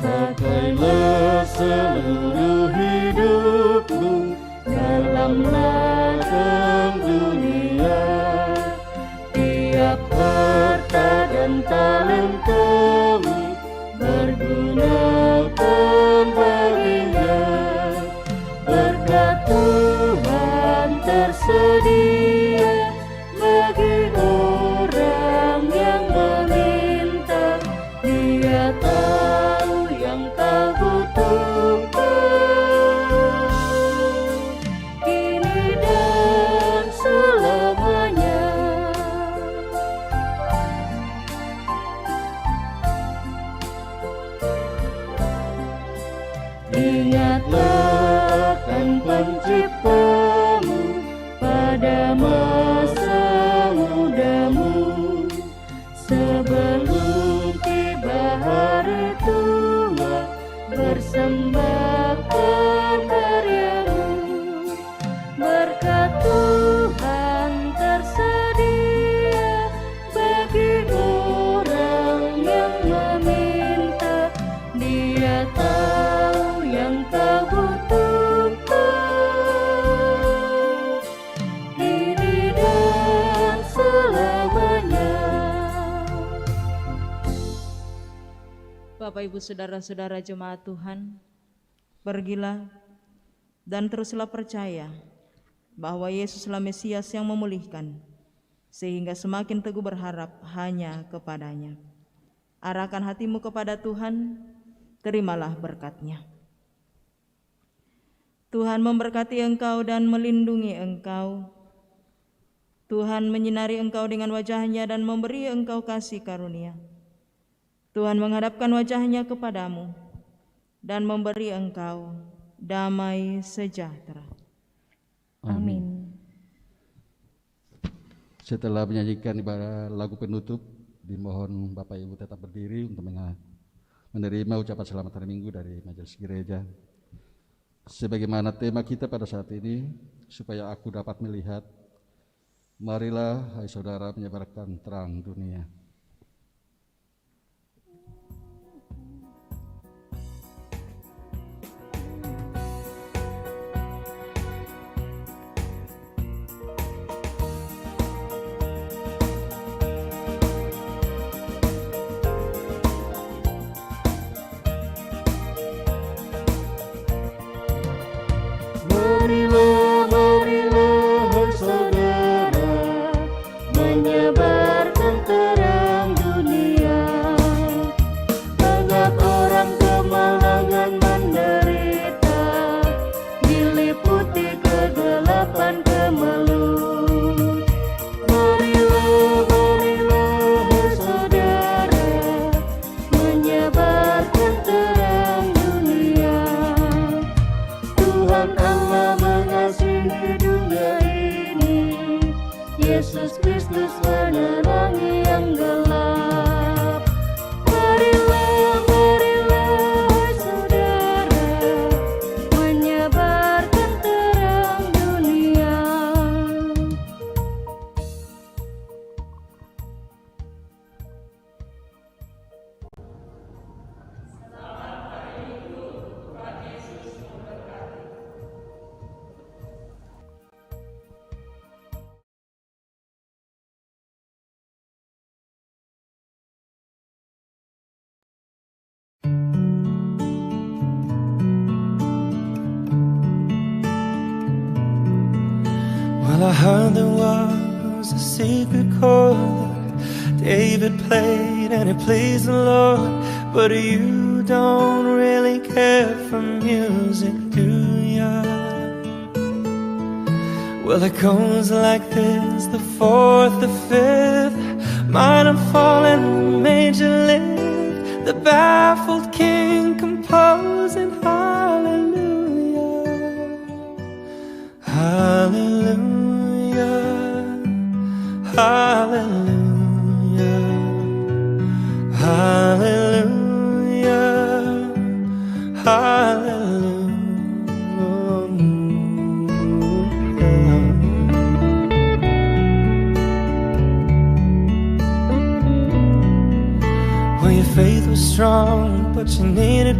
Pakailah seluruh hidupmu dalam ladang dunia, tiap harta dan talentamu bergunakan baginya. Berkat Tuhan tersedia bagi orang yang meminta. Dia tahu yang kau butuhkan kini dan selamanya. Ingatlah akan Penciptamu pada masa mudamu, sebelum tiba hari tua, persembahkan karyamu. Berkat Tuhan tersedia bagi orang yang meminta. Dia tahu yang kau butuhkan kini dan selamanya. Bapak, Ibu, Saudara-saudara jemaat Tuhan, pergilah dan teruslah percaya bahwa Yesuslah Mesias yang memulihkan, sehingga semakin teguh berharap hanya kepadanya. Arahkan hatimu kepada Tuhan, terimalah berkat-Nya. Tuhan memberkati engkau dan melindungi engkau. Tuhan menyinari engkau dengan wajah-Nya dan memberi engkau kasih karunia. Tuhan menghadapkan wajah-Nya kepadamu dan memberi engkau damai sejahtera. Amin. Setelah menyanyikan ibadah lagu penutup, dimohon Bapak Ibu tetap berdiri untuk menerima ucapan selamat hari Minggu dari Majelis Gereja. Sebagaimana tema kita pada saat ini, supaya aku dapat melihat, marilah hai saudara menyebarkan terang dunia. Marilah hai saudara menyebarkan terang dunia. Banyak orang kemalangan menderita, diliputi kegelapan kemelut. Marilah hai saudara menyebarkan terang dunia. Tuhan Allah mengasihi dunia ini, Yesus Kristus menerangi yang gelap. Marilah hai saudara menyebarkan terang Well, I heard there was a secret chord that David played and it pleased the Lord. But you don't really care for music, do ya? Well, it goes like this: the fourth, the fifth, minor fall and major lift, the baffled king composing hallelujah, hallelujah, hallelujah, hallelujah, hallelujah. Well, your faith was strong, but you needed